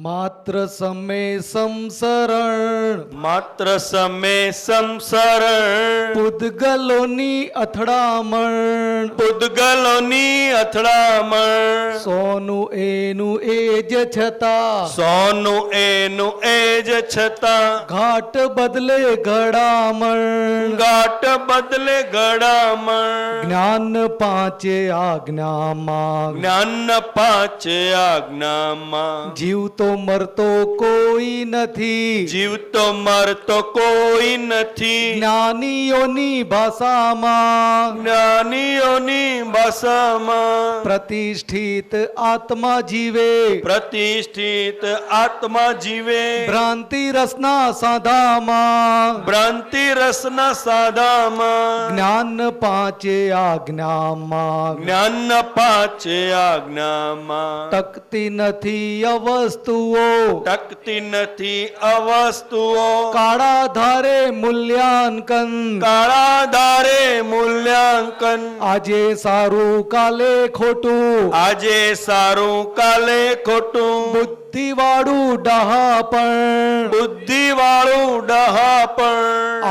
માત્ર સમય સંસરણ, માત્ર સમે સંસરણ, પૂદગલોની અથડામણ, પૂદગલોની અથડામણ, સોનું એનું એ જ છતાં, સોનું એનું એ જ છતાં, ઘાટ બદલે ઘડામણ, ગાંઠ બદલે ગળામણ, જ્ઞાન પાંચે આજ્ઞામાં, જ્ઞાન પાંચે આજ્ઞામાં, જીવતો મરતો કોઈ નથી, જીવતો મરતો કોઈ નથી, જ્ઞાનીઓની ભાષામાં, જ્ઞાનીઓની ભાષામાં, પ્રતિષ્ઠિત આત્મા જીવે, પ્રતિષ્ઠિત આત્મા જીવે, ભ્રાંતિ રસના સાધામાં, ભ્રાંતિ રસના સાદામાં, જ્ઞાન પાંચે આજ્ઞામાં, જ્ઞાન પાંચે આજ્ઞામાં, ટકતી નથી અવસ્તુઓ, ટકતી નથી અવસ્તુઓ, કાળા ધારે મૂલ્યાંકન, કાળા ધારે મૂલ્યાંકન, આજે સારું કાલે ખોટું, આજે સારું કાલે ખોટું, બુદ્ધિવાળું ડહાપણ, બુદ્ધિવાળું ડહાપણ,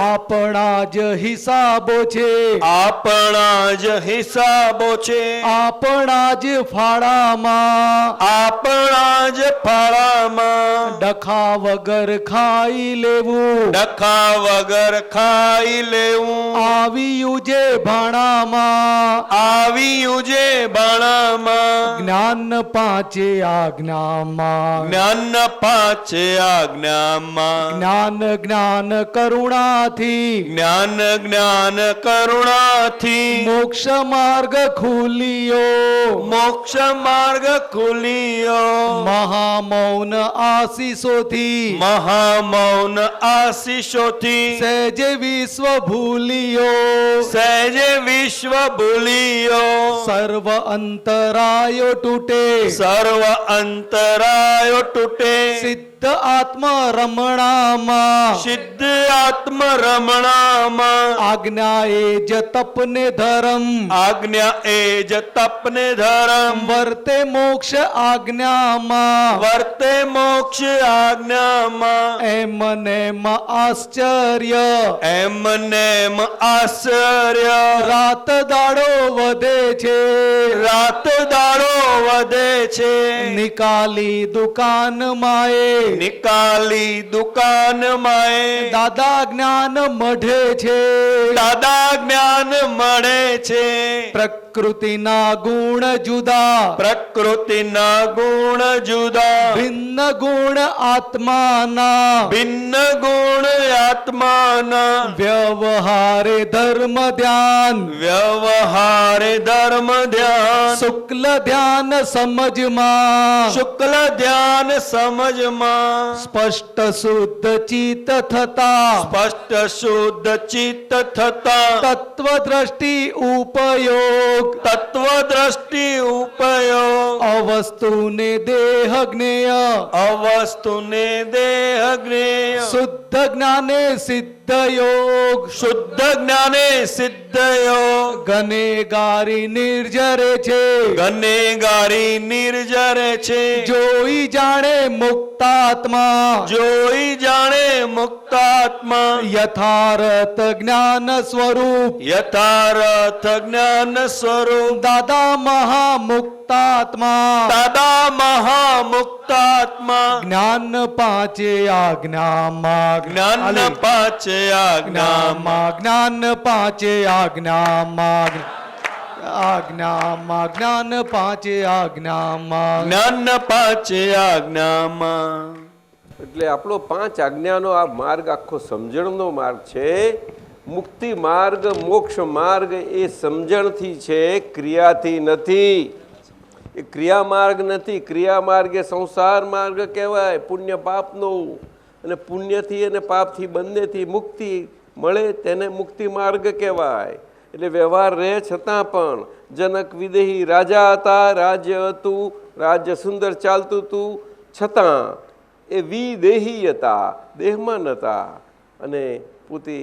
આપણા જ હિસાબો છે, આપણા જ હિસાબો છે, આપણા જ ફાળામાં, આપણા જ ફાળામાં, ડખા વગર ખાઈ લેવું, ડખા વગર ખાઈ લેવું, આવ્યું જે ભાણામાં, આવ્યું જે બાણામાં, જ્ઞાન પાંચે આજ્ઞામાં, જ્ઞાન પાંચે આજ્ઞામાં, જ્ઞાન જ્ઞાન કરુણાથી, જ્ઞાન જ્ઞાન કરુણાથી, મોક્ષ માર્ગ ખુલ્યો, મોક્ષ માર્ગ ખુલ્યો, મહામૌન આશીષોથી, મહામૌન આશીષોથી, સહેજે વિશ્વ ભૂલિયો, સહેજે વિશ્વ ભૂલિયો, સર્વ અંતરાયો તૂટે, સર્વ અંતરાયો તૂટે, સિદ્ધ આત્મ રમણામાં, સિદ્ધ આત્મ રમણામાં, આજ્ઞા એ જ તપને ધર્મ, આજ્ઞા એ જ તપને ધર્મ, વર્તે મોક્ષ આજ્ઞામાં, વર્તે મોક્ષ આજ્ઞામાં, એમ નેમ આશ્ચર્ય, એમ નેમ આશ્ચર્ય, રાત દાડો વધે છે, રાત દાડો વધે છે, નિકાલી દુકાન માએ, નિકાલી દુકાન માએ, દાદા જ્ઞાન મઢે છે, દાદા જ્ઞાન મળે છે, પ્રકૃતિના ગુણ જુદા, પ્રકૃતિના ગુણ જુદા, ભિન્ન ગુણ આત્માના, ભિન્ન ગુણ આત્માના, વ્યવહારે ધર્મ ધ્યાન, વ્યવહારે ધર્મ ધ્યાન, શુક્લ ધ્યાન સમજમાં, શુક્લ ધ્યાન સમજમાં, સ્પષ્ટ શુદ્ધ ચિત્ત થતા, સ્પષ્ટ શુદ્ધ ચિત્ત થતા, તત્વ દ્રષ્ટિ ઉપયોગ, તત્વ દ્રષ્ટિ ઉપયોગ, અવસ્તુને દેહ જ્ઞેય, અવસ્તુને દેહ જ્ઞેય, શુદ્ધ જ્ઞાને સિદ્ધ યોગ, શુદ્ધ જ્ઞાને સિદ્ધ યોગ, ગનેગારી નિર્જરે છે, ગનેગારી નિર્જરે છે, જોઈ જાણે મુક્તાત્મા, જોઈ જાણે મુક્તાત્મા, યથાર્થ જ્ઞાન સ્વરૂપ, યથાર્થ જ્ઞાન સ્વરૂપ, દાદા મહામુક્તાત્મા, દાદા મહામુક્તાત્મા, જ્ઞાન પાંચે આજ્ઞામાં, જ્ઞાન પાંચે આજ્ઞામાં, જ્ઞાન પાંચે આજ્ઞામાં, આજ્ઞામાં, જ્ઞાન પાંચે આજ્ઞામાં, જ્ઞાન પાંચે આજ્ઞામાં. એટલે આપણો 5 આજ્ઞાનો આ માર્ગ આખો સમજણનો માર્ગ છે. મુક્તિ માર્ગ, મોક્ષ માર્ગ એ સમજણથી છે, ક્રિયાથી નથી. એ ક્રિયા માર્ગ નથી. ક્રિયા માર્ગ એ સંસાર માર્ગ કહેવાય, પુણ્ય પાપનો. અને પુણ્યથી અને પાપથી બંનેથી મુક્તિ મળે તેને મુક્તિ માર્ગ કહેવાય. એટલે વ્યવહાર રહે છતાં પણ જનક વિદેહી રાજા હતા, રાજ્ય હતું, રાજ્ય સુંદર ચાલતું હતું, છતાં એ વિદેહી હતા, દેહમાં નહોતા અને પોતે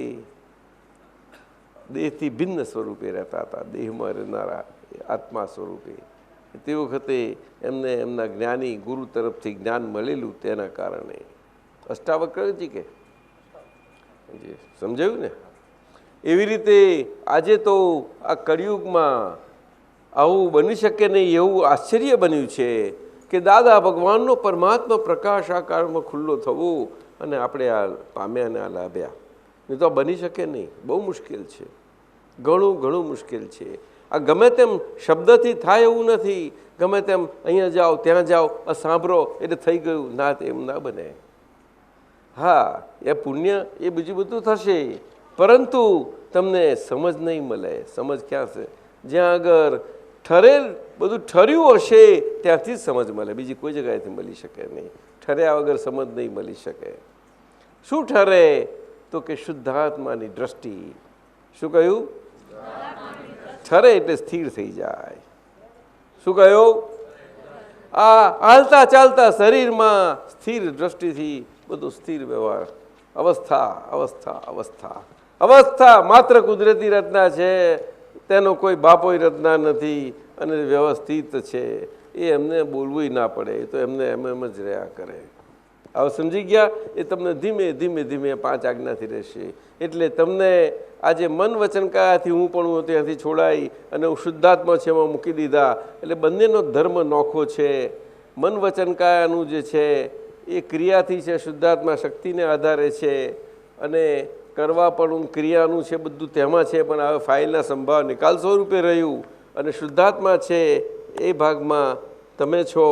દેહથી ભિન્ન સ્વરૂપે રહેતા હતા, દેહમાં રહેનારા આત્મા સ્વરૂપે. તે વખતે એમને એમના જ્ઞાની ગુરુ તરફથી જ્ઞાન મળેલું, તેના કારણે અષ્ટાવક્રજી કે સમજાયું ને. એવી રીતે આજે તો આ કળિયુગમાં આવું બની શકે નહીં એવું આશ્ચર્ય બન્યું છે કે દાદા ભગવાનનો પરમાત્મા પ્રકાશ આ કાળમાં ખુલ્લો થવો અને આપણે આ પામ્યા અને આ લાભ્યા. નહીં તો બની શકે નહીં, બહુ મુશ્કેલ છે, ઘણું ઘણું મુશ્કેલ છે. આ ગમે તેમ શબ્દથી થાય એવું નથી, ગમે તેમ અહીંયા જાઓ ત્યાં જાઓ સાંભળો એટલે થઈ ગયું, ના એમ ના બને. હા, એ પુણ્ય એ બીજું બધું થશે, પરંતુ તમને સમજ નહીં મળે. સમજ ક્યાં છે? જ્યાં આગળ ઠરેલ બધું ઠર્યું હશે ત્યાંથી જ સમજ મળે, બીજી કોઈ જગ્યાએથી મળી શકે નહીં. ઠર્યા વગર સમજ નહીં મળી શકે. શું ઠરે? તો કે શુદ્ધાત્માની દ્રષ્ટિ. શું કહ્યું? ઠરે એટલે સ્થિર થઈ જાય. શું કહ્યું? આ હાલતા ચાલતા શરીરમાં સ્થિર દ્રષ્ટિથી બધું સ્થિર વ્યવહાર. અવસ્થા અવસ્થા અવસ્થા અવસ્થા માત્ર કુદરતી રચના છે, તેનો કોઈ બાપોય રચના નથી અને વ્યવસ્થિત છે. એ એમને બોલવું ના પડે, એ તો એમને એમ જ રહ્યા કરે. હવે સમજી ગયા? એ તમને ધીમે ધીમે ધીમે 5 આજ્ઞાથી રહેશે. એટલે તમને આજે મન વચન કાયાથી હું પણ હું ત્યાંથી છોડાઈ અને હું શુદ્ધાત્મા છે એમાં મૂકી દીધા. એટલે બંનેનો ધર્મ નોખો છે. મન વચન કાયાનું જે છે એ ક્રિયાથી છે, શુદ્ધાત્મા શક્તિને આધારે છે, અને કરવા પણ ક્રિયાનું છે બધું તેમાં છે, પણ હવે ફાઇલના સંભાવ નિકાલ સ્વરૂપે રહ્યું. અને શુદ્ધાત્મા છે એ ભાગમાં તમે છો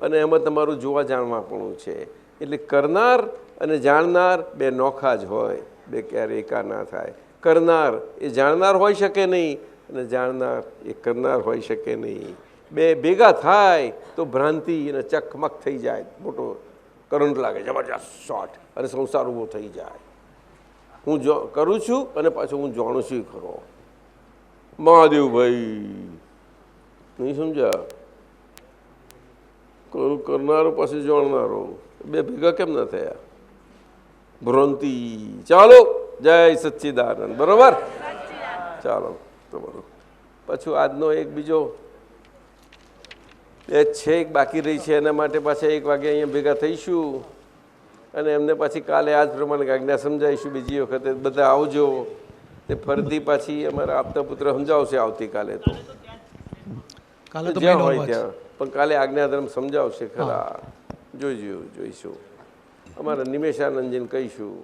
અને એમાં તમારું જોવા જાણવાપણું છે. એટલે કરનાર અને જાણનાર બે નોખા જ હોય, બે ક્યારે એકા ના થાય. કરનાર એ જાણનાર હોઈ શકે નહીં અને જાણનાર એ કરનાર હોઈ શકે નહીં. બે ભેગા થાય તો ભ્રાંતિ અને ચકમક થઈ જાય, મોટો કરંટ લાગે, જબરજસ્ત શોર્ટ, અને સંસાર ઊભો થઈ જાય. હું કરું છું અને પાછું હું જાણું છું ખરો. મહાદેવભાઈ નહીં સમજ્યા? કરનારો પાછું જાણનારો, બે ભેગા કેમ ના થયા? ભ્રાંતિ. ચાલો, જય સચ્ચિદાનંદ. બરોબર? ચાલો તમારું પાછું આજનો એક બીજો એ છે એક બાકી રહી છે, એના માટે પાછા 1 વાગે અહીંયા ભેગા થઈશું અને એમને પાછી કાલે આ જ પ્રમાણે આજ્ઞા સમજાવીશું. બીજી વખતે બધા આવજો. તે ફરીથી પાછી અમારા આપતા પુત્ર સમજાવશે આવતીકાલે. તો જ્યાં હોય ત્યાં, પણ કાલે આજ્ઞાધર્મ સમજાવશે ખરા. જોઈશું. અમારા નિમેશાનંદજીને કહીશું.